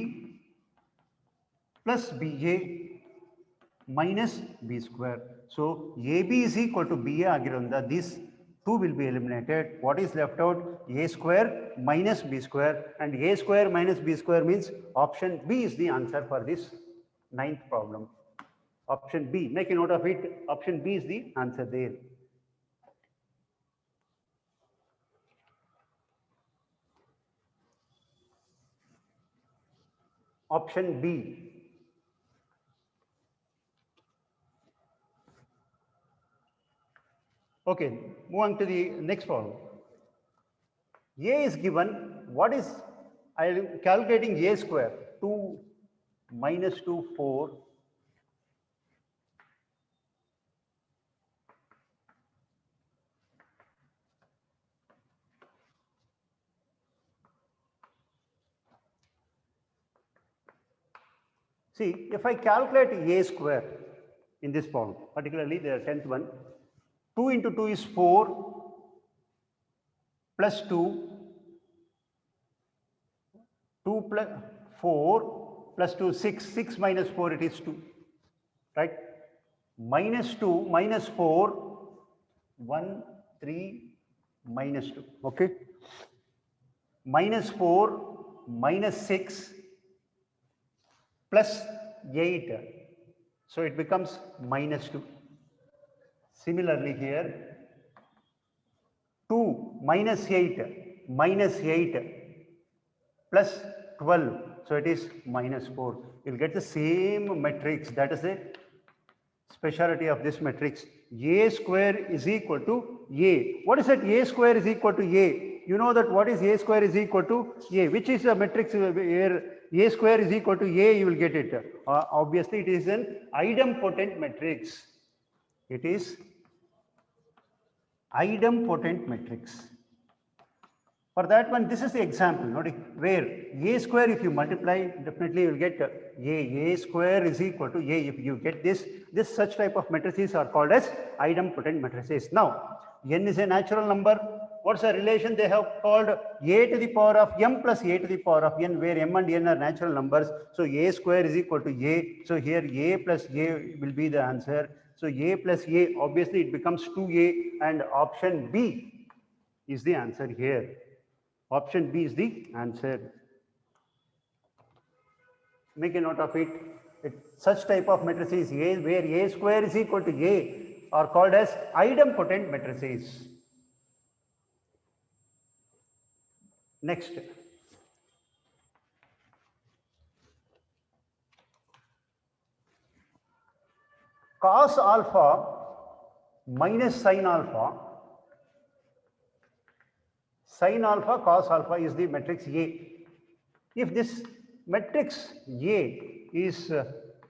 plus ba minus b square. So ab is equal to ba ಆಗಿರೋದ್ರಿಂದ this 2 will be eliminated. What is left out? A square minus b square, and a square minus b square means option B is the answer for this 9th problem. Option B, make a note of it. Option B is the answer there. Option B. Okay, move on to the next problem. A is given. What is, I am calculating a square. 2 minus 2, 4. See, if I calculate a square in this problem, particularly the 10th one, 2 into 2 is 4 plus 2, 2 plus 4 plus 2, 6, 6 minus 4 it is 2, right? Minus 2 minus 4, 1, 3, minus 2, okay? Minus 4 minus 6 plus 8, so it becomes minus 2. Similarly here, 2 minus 8 plus 12, so it is minus 4. You'll get the same matrix. That is the speciality of this matrix. A square is equal to A. What is that? A square is equal to A. You know that what is A square is equal to A. Which is a matrix where A square is equal to A, you will get it. Obviously, it is an idempotent matrix. It is idempotent matrix. For that one, this is the example, where A square, if you multiply, definitely you will get A square is equal to A. If you get this such type of matrices are called as idempotent matrices. Now, n is a natural number. What's the relation they have called? A to the power of m plus A to the power of n, where m and n are natural numbers. So A square is equal to A. So here A plus A will be the answer. So A plus A, obviously it becomes 2A, and option B is the answer here. Option B is the answer. Make a note of it. Such type of matrices A, where A square is equal to A, are called as idempotent matrices. Next. Cos alpha minus sin alpha. Sin alpha, cos alpha is the matrix A. If this matrix A is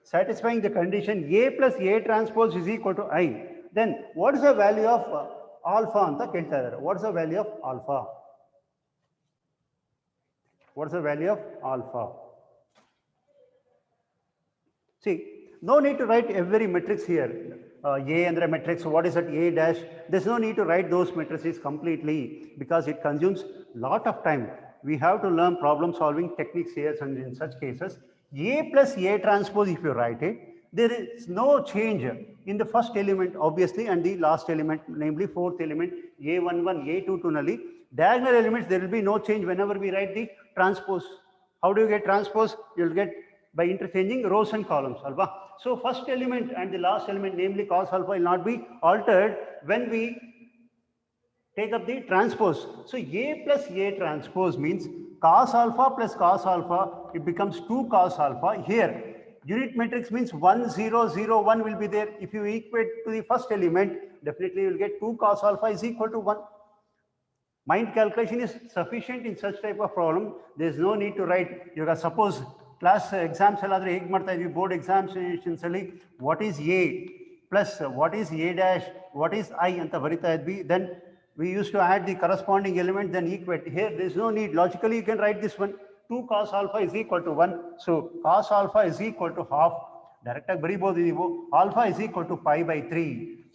satisfying the condition A plus A transpose is equal to I, then what is the value of alpha anta keltare? What is the value of alpha? What is the value of alpha? See, no need to write every matrix here. A and the matrix, what is that A dash? There's no need to write those matrices completely because it consumes a lot of time. We have to learn problem solving techniques here, and in such cases, A plus A transpose, if you write it, there is no change in the first element, obviously, and the last element, namely fourth element, A11, A22 nullly. Diagonal elements, there will be no change whenever we write the transpose. How do you get transpose? You'll get by interchanging rows and columns, alpha. So first element and the last element, namely cos alpha, will not be altered when we take up the transpose. So A plus A transpose means cos alpha plus cos alpha, it becomes 2 cos alpha. Here, unit matrix means 1, 0, 0, 1 will be there. If you equate to the first element, definitely you will get 2 cos alpha is equal to 1. Mind calculation is sufficient in such type of problem. There is no need to write. You can suppose class exams board examinations what is A plus what is A dash, what is I anta barita idvi, then we used to add the corresponding element, then equate. Here there is no need. Logically you can write this one. 2 cos alpha is equal to 1. So cos alpha is equal to half. Direct ಆಗಿ ಬರೀಬಹುದು ನೀವು. Alpha is equal to pi by 3.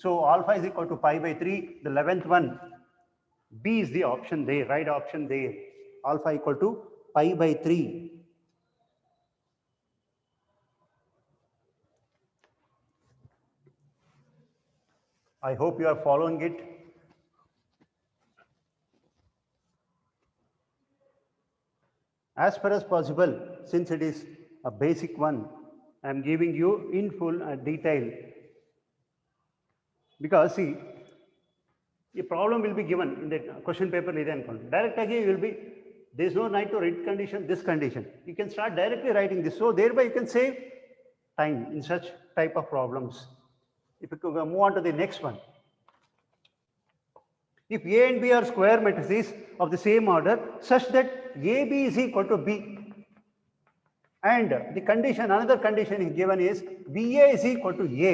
So alpha is equal to pi by 3. The 11th one, B is the option there, right option there. Alpha equal to pi by 3. I hope you are following it. As far as possible, since it is a basic one, I am giving you in full detail. Because see, a problem will be given in the question paper. Direct again will be, there is no need to write condition, this condition. You can start directly writing this. So thereby you can save time in such type of problems. If you could move on to the next one. If A and B are square matrices of the same order such that AB is equal to B, and the condition, another condition is given is BA is equal to A,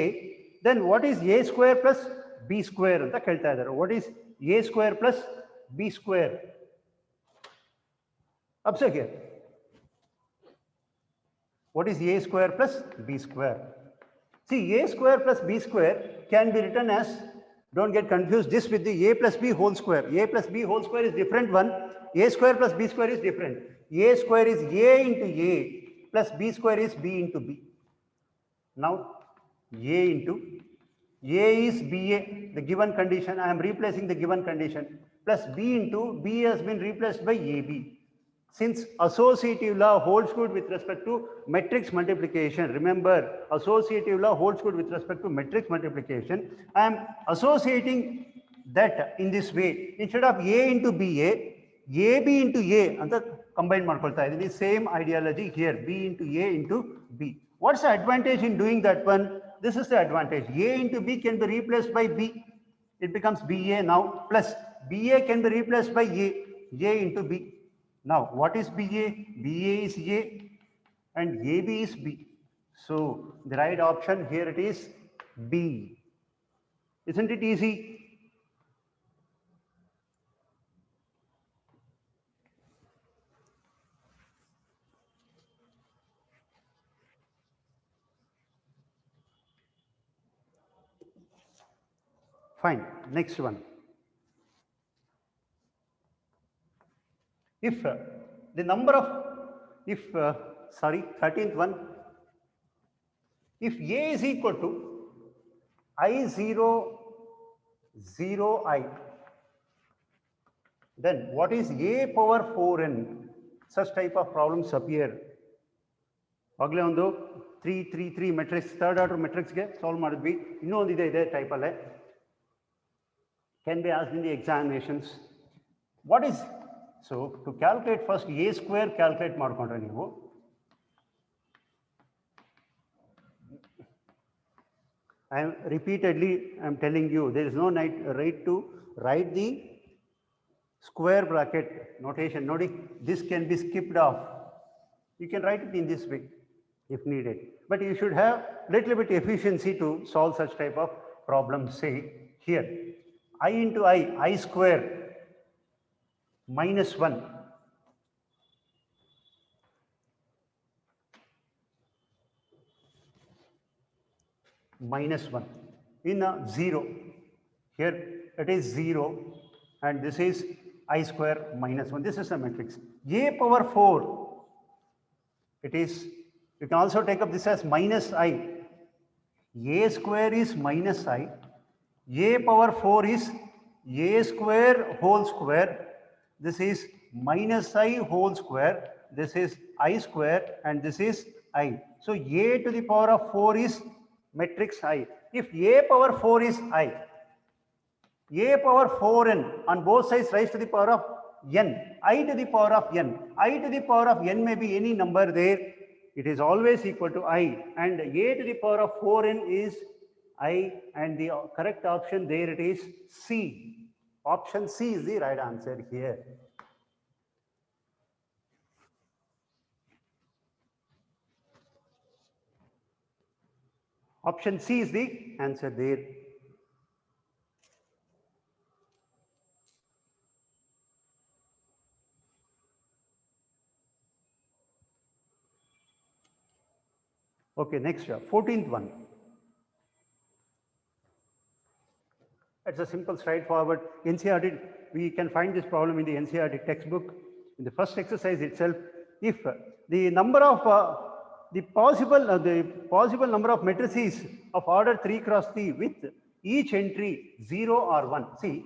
then what is A square plus B square anta kelta idare. What is A square plus B square? Observe here. What is A square plus B square? See, A square plus B square can be written as, don't get confused this with the A plus B whole square. A plus B whole square is different one. A square plus B square is different. A square is A into A plus B square is B into B. Now, A into A is BA, the given condition. I am replacing the given condition. Plus B into B has been replaced by AB. Since associative law holds good with respect to matrix multiplication, remember associative law holds good with respect to matrix multiplication. I am associating that in this way. Instead of A into BA, AB into A anta combine ಮಾಡ್ಕೊಳ್ತಾ ಇದೀನಿ. Same ideology here, B into A into B. What's the advantage in doing that one? This is the advantage. A into B can be replaced by B. It becomes BA now, plus BA can be replaced by A into B. Now, what is BA? BA is A and AB is B. So, the right option here it is B. Isn't it easy? Fine. Next one. If the number of, if, 13th one, if A is equal to I0, 0I, then what is A power 4n? Such type of problems appear. ಆಗಲೇ ಒಂದು 3 3 3 matrix third order ಮೆಟ್ರಿಕ್ಸ್ಗೆ solve ಮಾಡಿದ್ವಿ. ಇನ್ನೂ ಒಂದಿದೆ ಇದೆ ಟೈಪಲ್ಲೇ, can be asked in the examinations. What is, so to calculate first A square calculate ಮಾಡ್ಕೊಂಡ್ರೆ ನೀವು, I am repeatedly I am telling you there is no right to write the square bracket notation. Nodi, this can be skipped off. You can write it in this way if needed, but you should have little bit efficiency to solve such type of problems. Say here, I into I square minus 1 minus 1 in a 0. Here it is 0 and this is I square minus 1. This is the matrix. A power 4, it is, you can also take up this as minus I. A square is minus I. A power 4 is A square whole square. This is minus I whole square. This is I square and this is I. So A to the power of 4 is matrix I. If A power 4 is I, A power 4n on both sides rise to the power of n, I to the power of n. I to the power of n may be any number there. It is always equal to I, and A to the power of 4n is I, and the correct option there it is C. Option C is the right answer here. Option C is the answer there. Okay, next, 14th one. It's a simple, straightforward NCERT. We can find this problem in the NCERT textbook. In the first exercise itself, if the number of the possible number of matrices of order 3 cross 3 with each entry 0 or 1. See,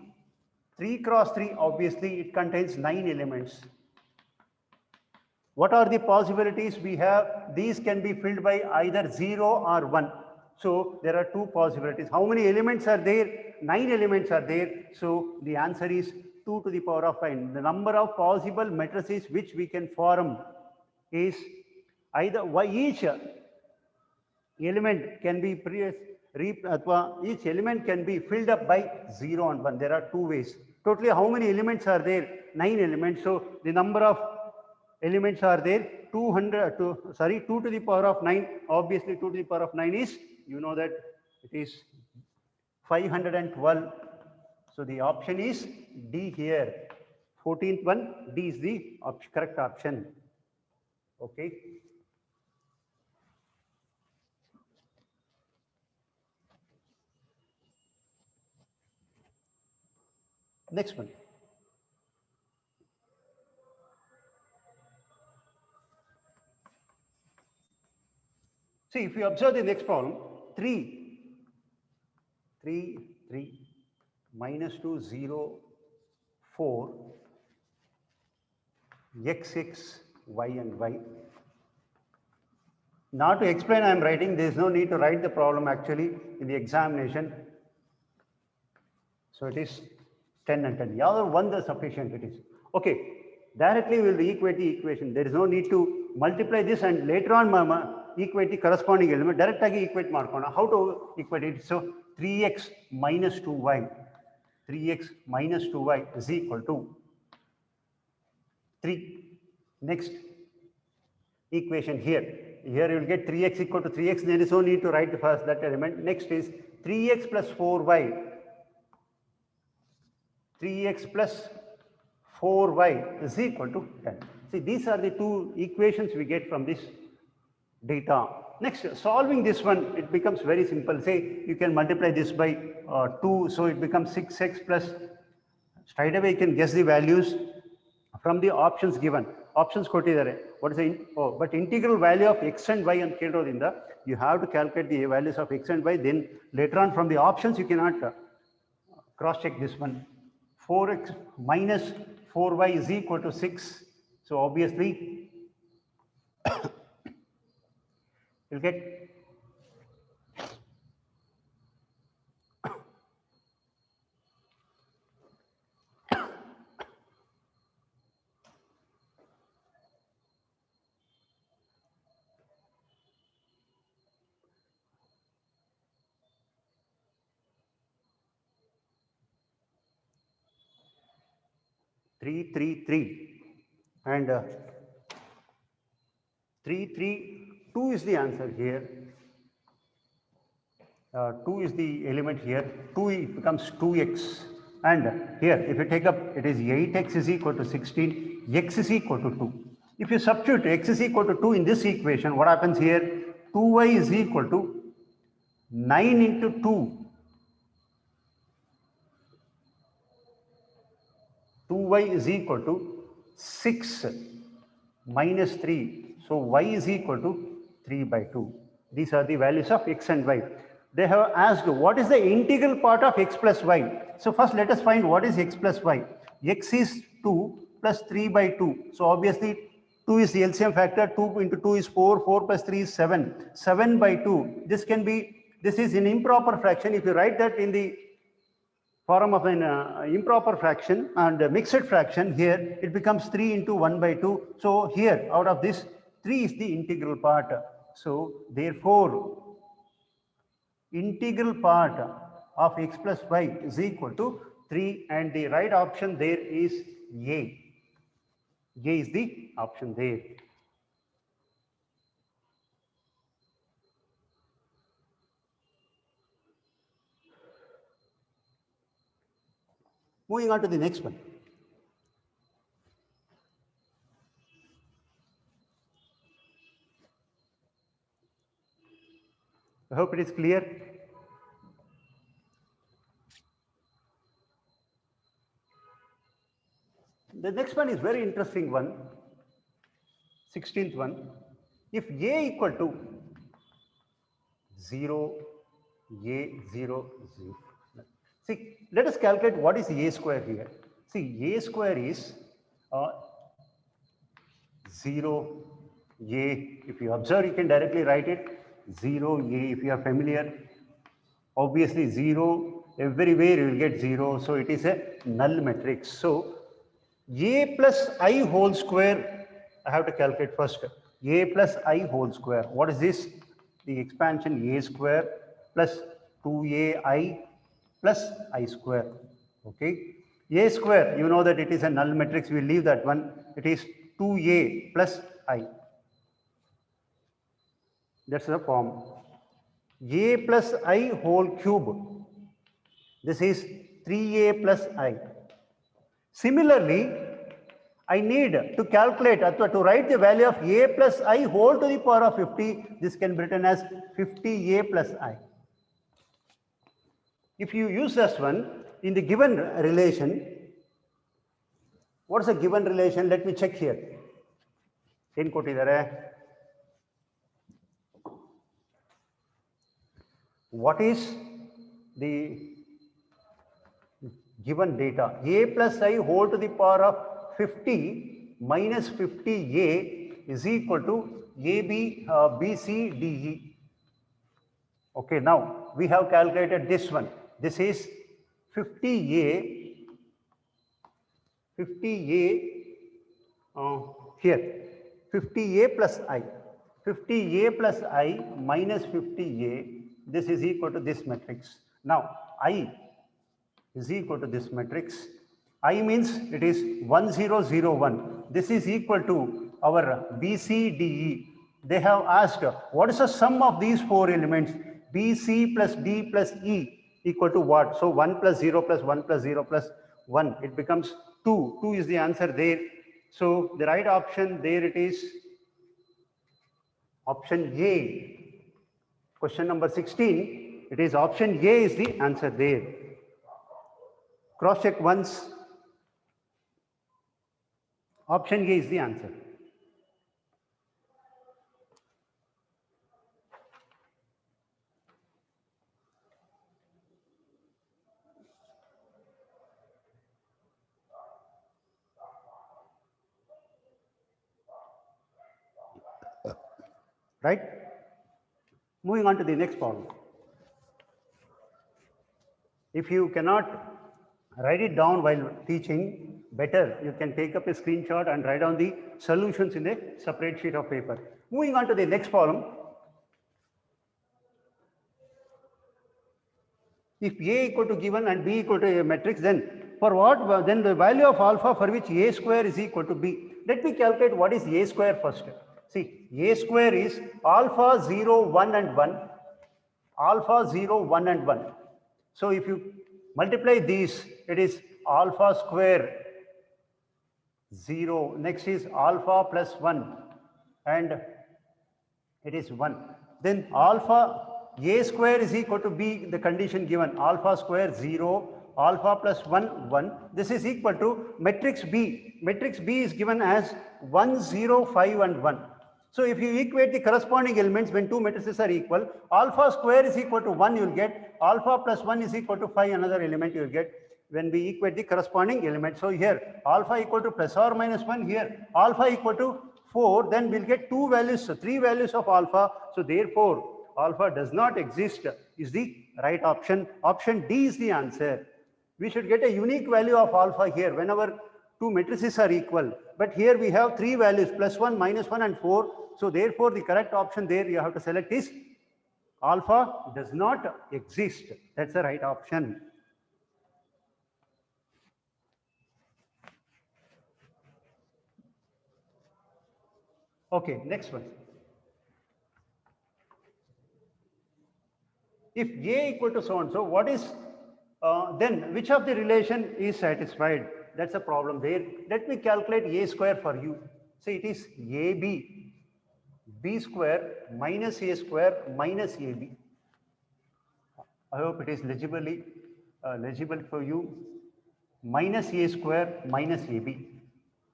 3 cross 3, obviously it contains 9 elements. What are the possibilities we have? These can be filled by either 0 or 1. So there are two possibilities. How many elements are there? 9 elements are there. So the answer is 2 to the power of 9. The number of possible matrices which we can form is either each element can be each element can be filled up by 0 and 1. There are two ways. Totally how many elements are there? 9 elements. So the number of elements are there 2 to the power of 9. Obviously 2 to the power of 9 is, you know that it is 512. So the option is D here. 14th one, D is the correct option. Okay. Next one. See, if you observe the next problem, 3 minus 2 0 4 x6 y and y. Now to explain, I am writing. There is no need to write the problem actually in the examination. So it is 10 and 10. Yeah, one is sufficient. It is okay. Directly we will equate the equation. There is no need to multiply this and later on equate the corresponding element. Direct equate markona. How to equate it? So 3x minus 2y. 3x minus 2y is equal to 3. Next equation here. Here you will get 3x equal to 3x. There is no need to write first that element. Next is 3x plus 4y. 3x plus 4y is equal to 10. See, these are the two equations we get from this data. Next, solving this one, it becomes very simple. Say, you can multiply this by 2, so it becomes 6x plus, straight away you can guess the values from the options given. Options ಕೊಟ್ಟಿದ್ದಾರೆ. What is the, but integral value of x and y and ಕೇಳೋದ್ರಿಂದ, you have to calculate the values of x and y. Then later on from the options, you cannot cross check this one. 4x minus 4y is equal to 6. So obviously, you'll get 3 3 3 and 3 3 2 is the answer here. 2 is the element here. 2 becomes 2x, and here if you take up, it is 8x is equal to 16, x is equal to 2. If you substitute x is equal to 2 in this equation, what happens here? 2y is equal to 9 into 2. 2y is equal to 6 minus 3. So y is equal to 3 by 2. These are the values of x and y. They have asked what is the integral part of x plus y. So first let us find what is x plus y. X is 2 plus 3 by 2. So obviously 2 is the LCM factor. 2 into 2 is 4. 4 plus 3 is 7. 7 by 2. This is an improper fraction. If you write that in the form of an improper fraction and a mixed fraction, here it becomes 3 into 1 by 2. So here out of this 3 is the integral part. So therefore integral part of x plus y is equal to 3, and the right option there is A. A is the option there. Moving on to the next one. I hope it is clear. The next one is very interesting one, 16th one. If a equal to 0, a 0, 0. See, let us calculate what is a square here. See, a square is 0, a. If you observe, you can directly write it 0, a. If you are familiar, obviously 0, everywhere you will get 0. So it is a null matrix. So a plus I whole square, I have to calculate first. A plus I whole square. What is this? The expansion a square plus 2ai plus I square. Okay. A square, you know that it is a null matrix. We leave that one. It is 2a plus I. That's the form. A plus I whole cube. This is 3a plus I. Similarly, I need to calculate to write the value of a plus I whole to the power of 50. This can be written as 50a plus I. If you use this one in the given relation, what is the given relation? Let me check here. What is the given data? A plus I whole to the power of 50 minus 50a is equal to AB, BC, DE. Okay, now we have calculated this one. This is 50a here, 50a plus I. 50a plus I minus 50a, this is equal to this matrix. Now, I is equal to this matrix. I means it is 1001. This is equal to our BCDE. They have asked what is the sum of these four elements? BC plus D plus E equal to what? So 1 plus 0 plus 1 plus 0 plus 1. It becomes 2. 2 is the answer there. So the right option there it is option A. Question number 16. It is option A is the answer there. Cross check once. Option A is the answer. Right? Moving on to the next problem. If you cannot write it down while teaching, better you can take up a screenshot and write down the solutions in a separate sheet of paper. Moving on to the next problem. If A equal to given and B equal to a matrix, then for what? Then the value of alpha for which A square is equal to B. Let me calculate what is A square first. See, A square is alpha 0, 1 and 1. Alpha 0, 1 and 1. So if you multiply these, it is alpha square 0. Next is alpha plus 1 and it is 1. Then alpha A square is equal to B, the condition given, alpha square 0, alpha plus 1, 1. This is equal to matrix B. Matrix B is given as 1, 0, 5 and 1. So if you equate the corresponding elements when two matrices are equal, alpha square is equal to 1 you will get, alpha plus 1 is equal to 5, another element you will get when we equate the corresponding element. So here alpha equal to plus or minus 1, here alpha equal to 4, then we'll get two values, three values of alpha. So therefore alpha does not exist is the right option. Option D is the answer. We should get a unique value of alpha here whenever two matrices are equal. But here we have three values, plus 1, minus 1 and 4. So therefore the correct option there you have to select is alpha does not exist. That's the right option. Okay, next one. If A equal to so and so, what is then which of the relation is satisfied? That's a problem there. Let me calculate A square for you. See, it is AB, B square minus A square minus AB. I hope it is legible for you. Minus a square minus ab.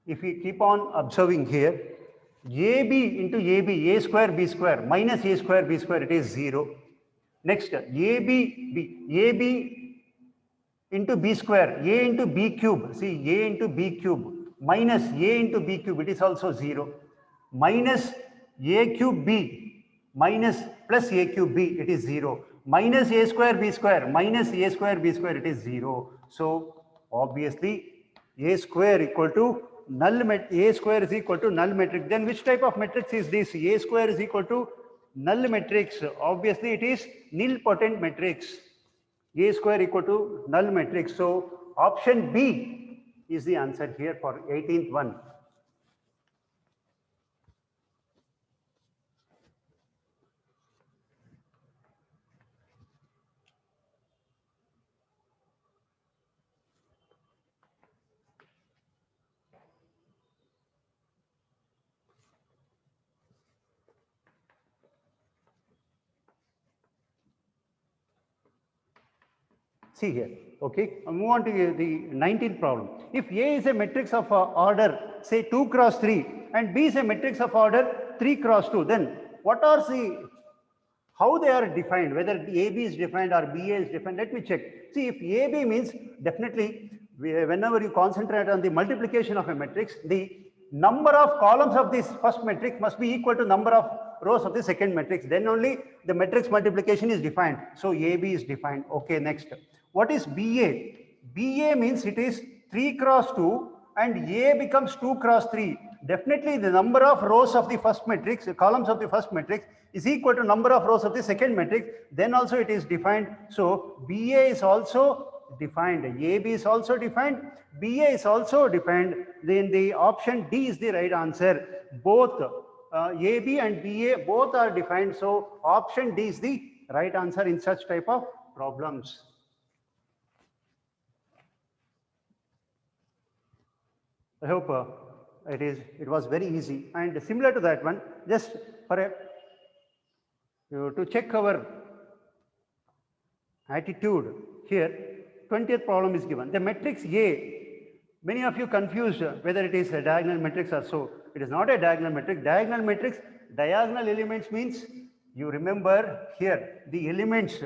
If we keep on observing here, ab into ab, a square b square minus a square b square, it is 0. Next, ab into b square, a into b cube, see a into b cube minus a into b cube, it is also 0. Minus a cube b minus plus a cube b, it is 0. Minus a square b square minus a square b square, it is 0. So obviously a square equal to null a square is equal to null matrix. Then which type of matrix is this? A square is equal to null matrix. Obviously it is nilpotent matrix. A square equal to null matrix. So option B is the answer here for 18th one. See here, okay. I'll move on to the 19th problem. If A is a matrix of order, say 2 cross 3, and B is a matrix of order 3 cross 2, then what are the, how they are defined, whether AB is defined or BA is defined? Let me check. See, if AB means, definitely, whenever you concentrate on the multiplication of a matrix, the number of columns of this first matrix must be equal to number of rows of the second matrix. Then only the matrix multiplication is defined. So AB is defined. Okay, next. What is BA? BA means it is 3 cross 2 and A becomes 2 cross 3. Definitely the number of rows of the first matrix, columns of the first matrix is equal to number of rows of the second matrix. Then also it is defined. So BA is also defined. AB is also defined. BA is also defined. Then the option D is the right answer. Both AB and BA both are defined. So option D is the right answer in such type of problems. I hope it was very easy, and similar to that one, just for to check our attitude here, 20th problem is given. The matrix A, many of you confused whether it is a diagonal matrix or so. It is not a diagonal matrix. Diagonal matrix, diagonal elements means, you remember here, the elements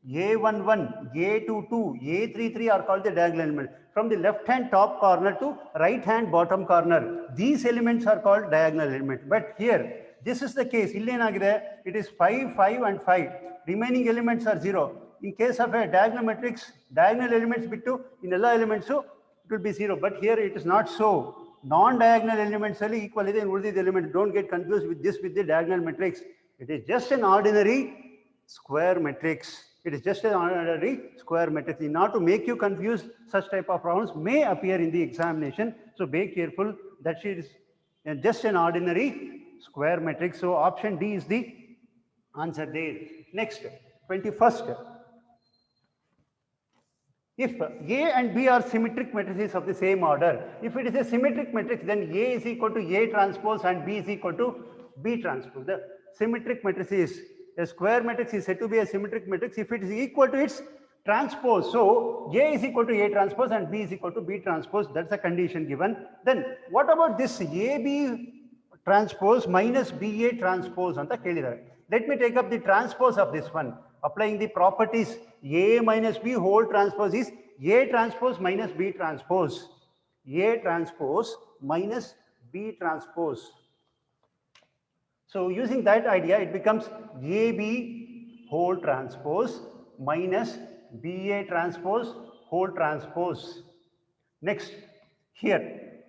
A11, A22, A33 are called the diagonal elements. From the left hand top corner to right hand bottom corner, these elements are called diagonal elements. But here, this is the case. It is 5, 5 and 5. Remaining elements are 0. In case of a diagonal matrix, diagonal elements bittu in all elements, so it will be 0. But here it is not so. Non-diagonal elements are equal in the element. Don't get confused with this with the diagonal matrix. It is just an ordinary square matrix. It is just an ordinary square matrix. In order to make you confused, such type of problems may appear in the examination. So be careful that it is just an ordinary square matrix. So option D is the answer there. Next, 21st. If A and B are symmetric matrices of the same order, if it is a symmetric matrix, then A is equal to A transpose and B is equal to B transpose. The symmetric matrices, a square matrix is said to be a symmetric matrix if it is equal to its transpose. So A is equal to A transpose and B is equal to B transpose. That's a condition given. Then what about this AB transpose minus BA transpose? Let me take up the transpose of this one. Applying the properties, A minus B whole transpose is A transpose minus B transpose. A transpose minus B transpose. So using that idea, it becomes AB whole transpose minus BA transpose whole transpose. Next, here,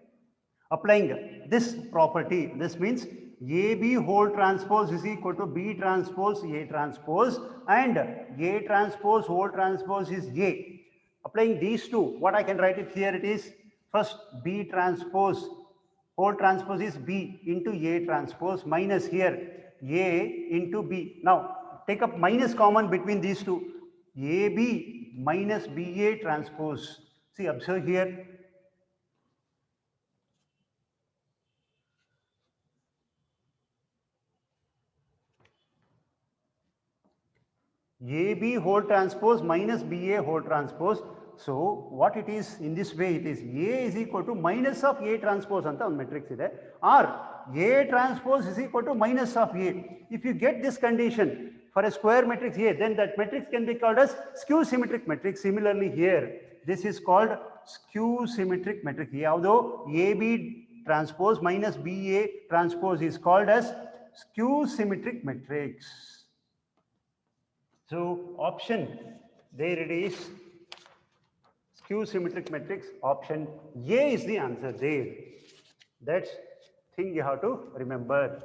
applying this property, this means AB whole transpose is equal to B transpose A transpose, and A transpose whole transpose is A. Applying these two, what I can write it here, it is first B transpose whole transpose is B into A transpose minus here A into B. Now take up minus common between these two. AB minus BA transpose. See, observe here. AB whole transpose minus BA whole transpose. So what it is in this way, it is A is equal to minus of A transpose anta on matrix ide, or A transpose is equal to minus of A. If you get this condition for a square matrix A, then that matrix can be called as skew symmetric matrix. Similarly here, this is called skew symmetric matrix. Although AB transpose minus BA transpose is called as skew symmetric matrix. So option, there it is, skew symmetric matrix, option A is the answer there. That's thing you have to remember.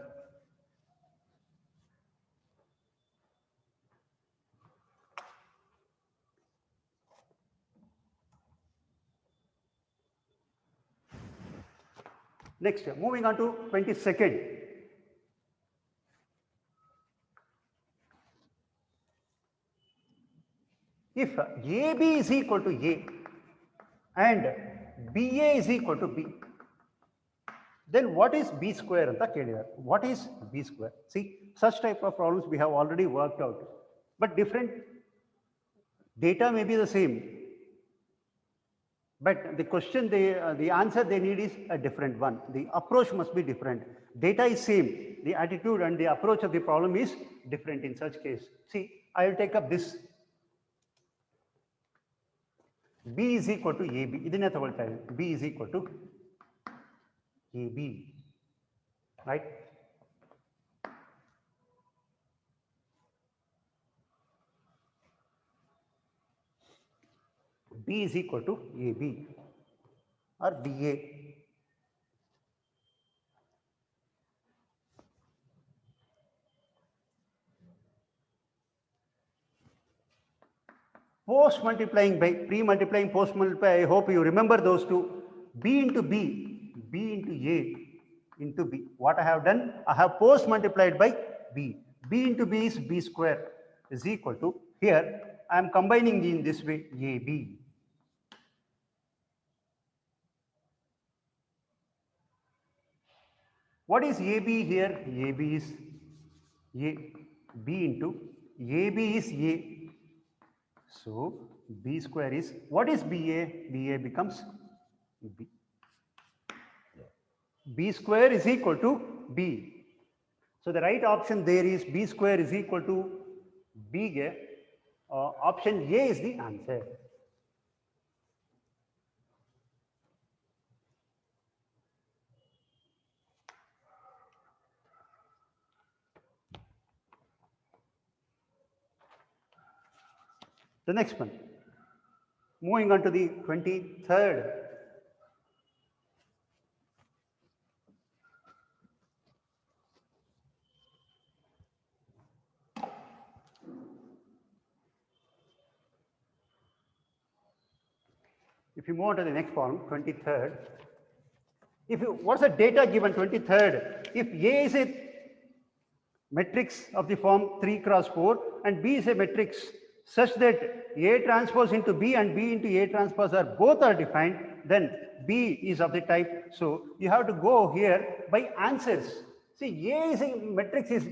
Next, moving on to 22nd. If AB is equal to A and BA is equal to B, then what is B square? What is B square? See, such type of problems we have already worked out, but different data may be the same. But the question, the answer they need is a different one. The approach must be different. Data is same. The attitude and the approach of the problem is different in such case. See, I will take up this. B is equal to AB. Idine tagolta idini. B is equal to AB. Right? B is equal to AB or DA. Post multiplying by pre multiplying, post multiply, I hope you remember those two. B into B, B into A into B. What I have done? I have post multiplied by B. B into B is B square is equal to, here I am combining in this way, AB. What is AB here? AB is A. B into AB is A. So B square is, what is BA? BA becomes B. B square is equal to B. So the right option there is B square is equal to B. Option A is the answer. The next one, moving on to the 23rd. If you move on to the next problem, 23rd. What's the data given 23rd? If A is a matrix of the form 3 cross 4 and B is a matrix such that A transpose into B and B into A transpose are both are defined, then B is of the type. So you have to go here by answers. See, A is a matrix is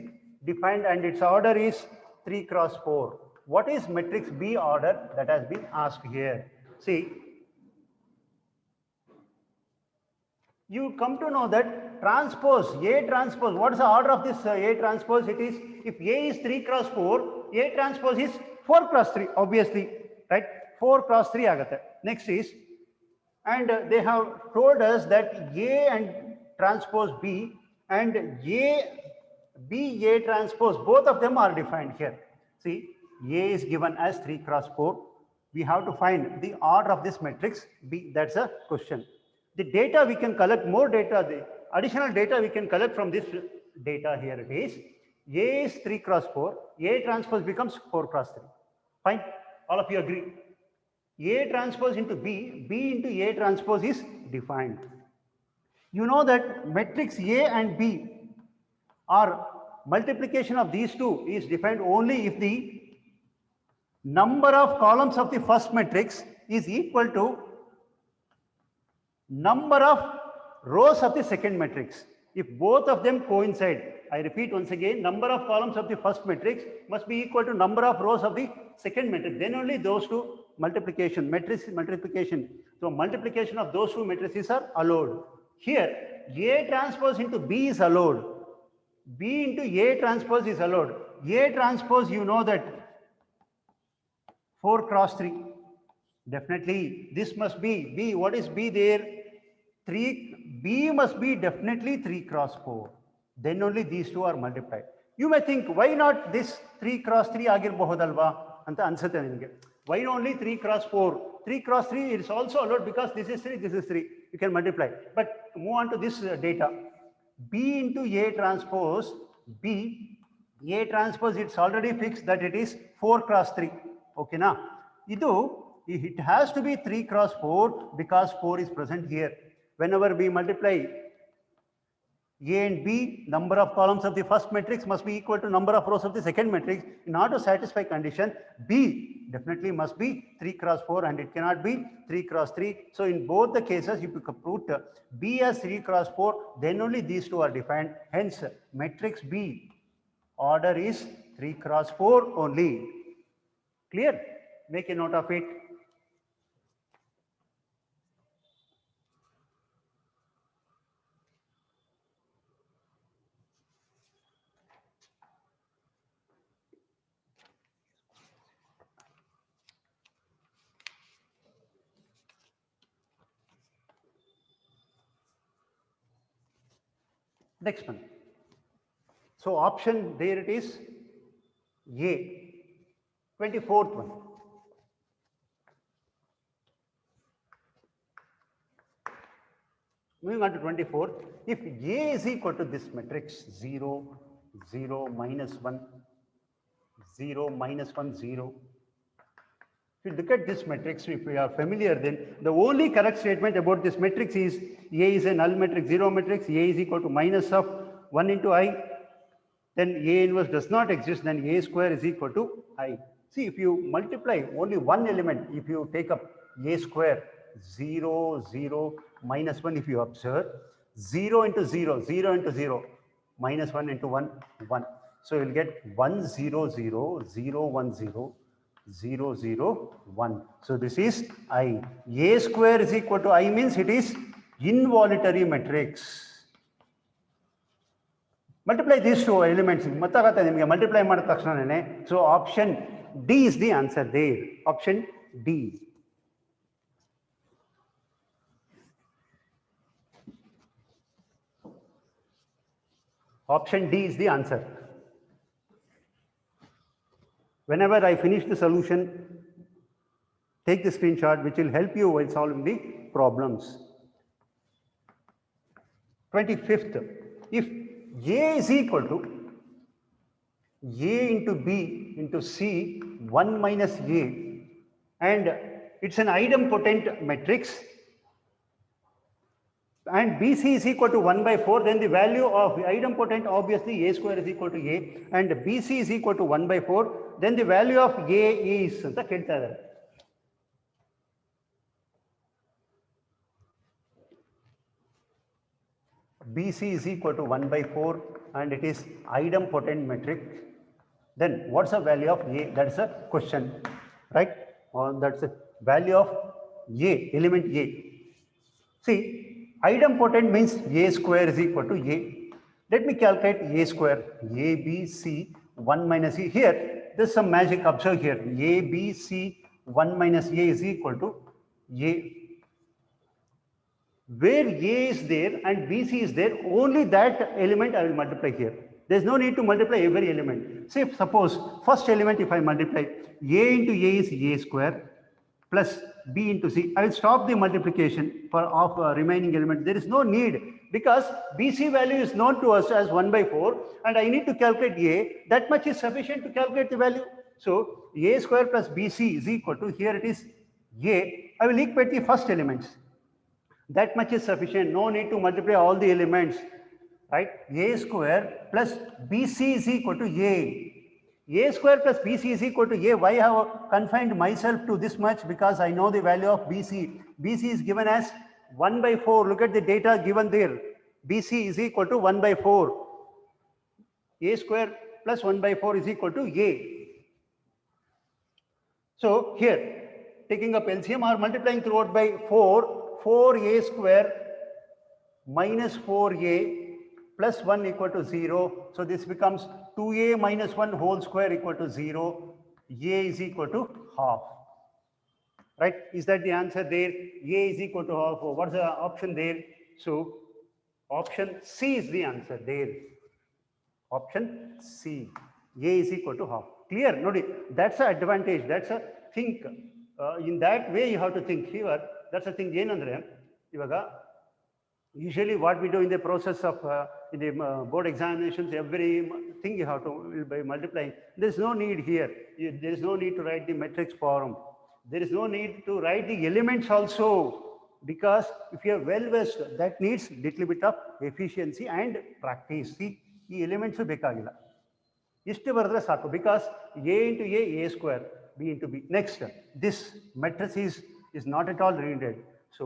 defined and its order is 3 cross 4. What is matrix B order? That has been asked here. See, you come to know that transpose, A transpose, what is the order of this A transpose? It is, if A is 3 cross 4, A transpose is 4 cross 3, obviously, right? 4 cross 3 agate. Next is, and they have told us that A and transpose B and B A transpose, both of them are defined here. See, A is given as 3 cross 4. We have to find the order of this matrix B. That's a question. The data we can collect, more data, the additional data we can collect from this data here it is. A is 3 cross 4, A transpose becomes 4 cross 3. Fine, all of you agree. A transpose into B, B into A transpose is defined. You know that matrix A and B are multiplication of these two is defined only if the number of columns of the first matrix is equal to number of rows of the second matrix. If both of them coincide, I repeat once again, number of columns of the first matrix must be equal to number of rows of the second matrix. Then only those two multiplication, matrix multiplication. So multiplication of those two matrices are allowed. Here, A transpose into B is allowed. B into A transpose is allowed. A transpose, you know that 4 cross 3. Definitely, this must be B. What is B there? 3. B must be definitely 3 cross 4. Then only these two are multiplied. You may think, why not this 3 cross 3 ಆಗಿರಬಹುದಲ್ವಾ ಅಂತ ಅನ್ಸುತ್ತೆ ನಿಮಗೆ. Why only 3 cross 4? 3 cross 3 is also allowed because this is 3, this is 3. You can multiply. But move on to this data. B into A transpose, B, A transpose, it's already fixed that it is 4 cross 3. Okay, now, it has to be 3 cross 4 because 4 is present here. Whenever we multiply A and B, number of columns of the first matrix must be equal to number of rows of the second matrix. In order to satisfy condition, B definitely must be 3 cross 4 and it cannot be 3 cross 3. So in both the cases, if you put B as 3 cross 4, then only these two are defined. Hence, matrix B order is 3 cross 4 only. Clear? Make a note of it. Next one. So option there it is A. 24th one. Moving on to 24th. If A is equal to this matrix 0, 0, minus 1, 0, minus 1, 0. If you look at this matrix, if we are familiar, then the only correct statement about this matrix is A is a null matrix, 0 matrix, A is equal to minus of 1 into I, then A inverse does not exist, then A square is equal to I. See, if you multiply only one element, if you take up A square, 0, 0, minus 1, if you observe, 0 into 0, 0 into 0, minus 1 into 1, 1. So you will get 1, 0, 0, 0, 1, 0, 0, 0, 1. So this is I. A square is equal to I means it is involuntary matrix. Multiply these two elements. Multiply ಮಾಡಿದ ತಕ್ಷಣನೇ. So option D is the answer there. Option D. Option D is the answer. Whenever I finish the solution, take the screenshot which will help you while solving the problems. 25th. If A is equal to A into B into C 1 minus A and it's an idempotent matrix and BC is equal to 1 by 4, then the value of idempotent obviously A square is equal to A and BC is equal to 1 by 4, then the value of A is anta kelta idare. BC is equal to 1 by 4 and it is idempotent matrix. Then what's the value of A? That's a question, right? That's the value of A, element A. See, idempotent means A square is equal to A. Let me calculate A square. A, B, C, 1 minus A. Here, there's some magic. Observe here. A, B, C, 1 minus A is equal to A. Where A is there and BC is there, only that element I will multiply here. There's no need to multiply every element. Say, suppose first element, if I multiply A into A is A square plus B into C, I will stop the multiplication of remaining element. There is no need because BC value is known to us as 1 by 4 and I need to calculate A. That much is sufficient to calculate the value. So A square plus BC is equal to, here it is A. I will equate the first elements. That much is sufficient. No need to multiply all the elements, right? A square plus BC is equal to A. A square plus BC is equal to A. Why I have confined myself to this much? Because I know the value of BC. BC is given as 1 by 4. Look at the data given there. BC is equal to 1 by 4. A square plus 1 by 4 is equal to A. So here, taking up LCM or multiplying throughout by 4, 4A square minus 4A plus 1 equal to 0. So this becomes 2A minus 1 whole square equal to 0. A is equal to half. Right? Is that the answer there? A is equal to half. What's the option there? So option C is the answer there. Option C. A is equal to half. Clear? Nodi. That's an advantage. That's a think. In that way, you have to think. Here, that's a thing. Usually, what we do in the process of in the board examinations, every thing you have to by multiplying. There is no need here. There is no need to write the matrix form. There is no need to write the elements also, because if you are well versed, that needs little bit of efficiency and practice. See, the elements ಬೇಕಾಗಿಲ್ಲ. ಇಷ್ಟು ಬರೆದ್ರೆ ಸಾಕು, because A into A square, B into B. Next, this matrix is not at all needed. So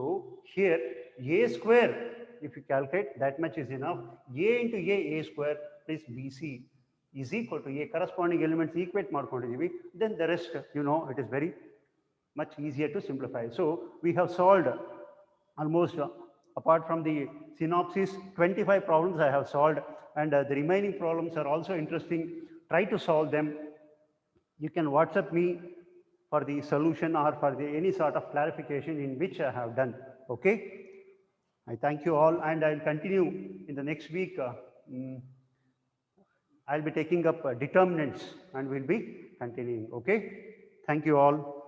here A square, if you calculate, that much is enough. A into A square plus BC is equal to A. Corresponding elements equate ಮಾಡ್ಕೊಂಡಿದ್ದೀವಿ. Then the rest, you know, it is very much easier to simplify. So we have solved almost, apart from the synopsis, 25 problems I have solved, and the remaining problems are also interesting. Try to solve them. You can WhatsApp me for the solution or for any sort of clarification in which I have done. Okay? I thank you all, and I'll continue in the next week. I'll be taking up determinants and we'll be continuing. Okay? Thank you all.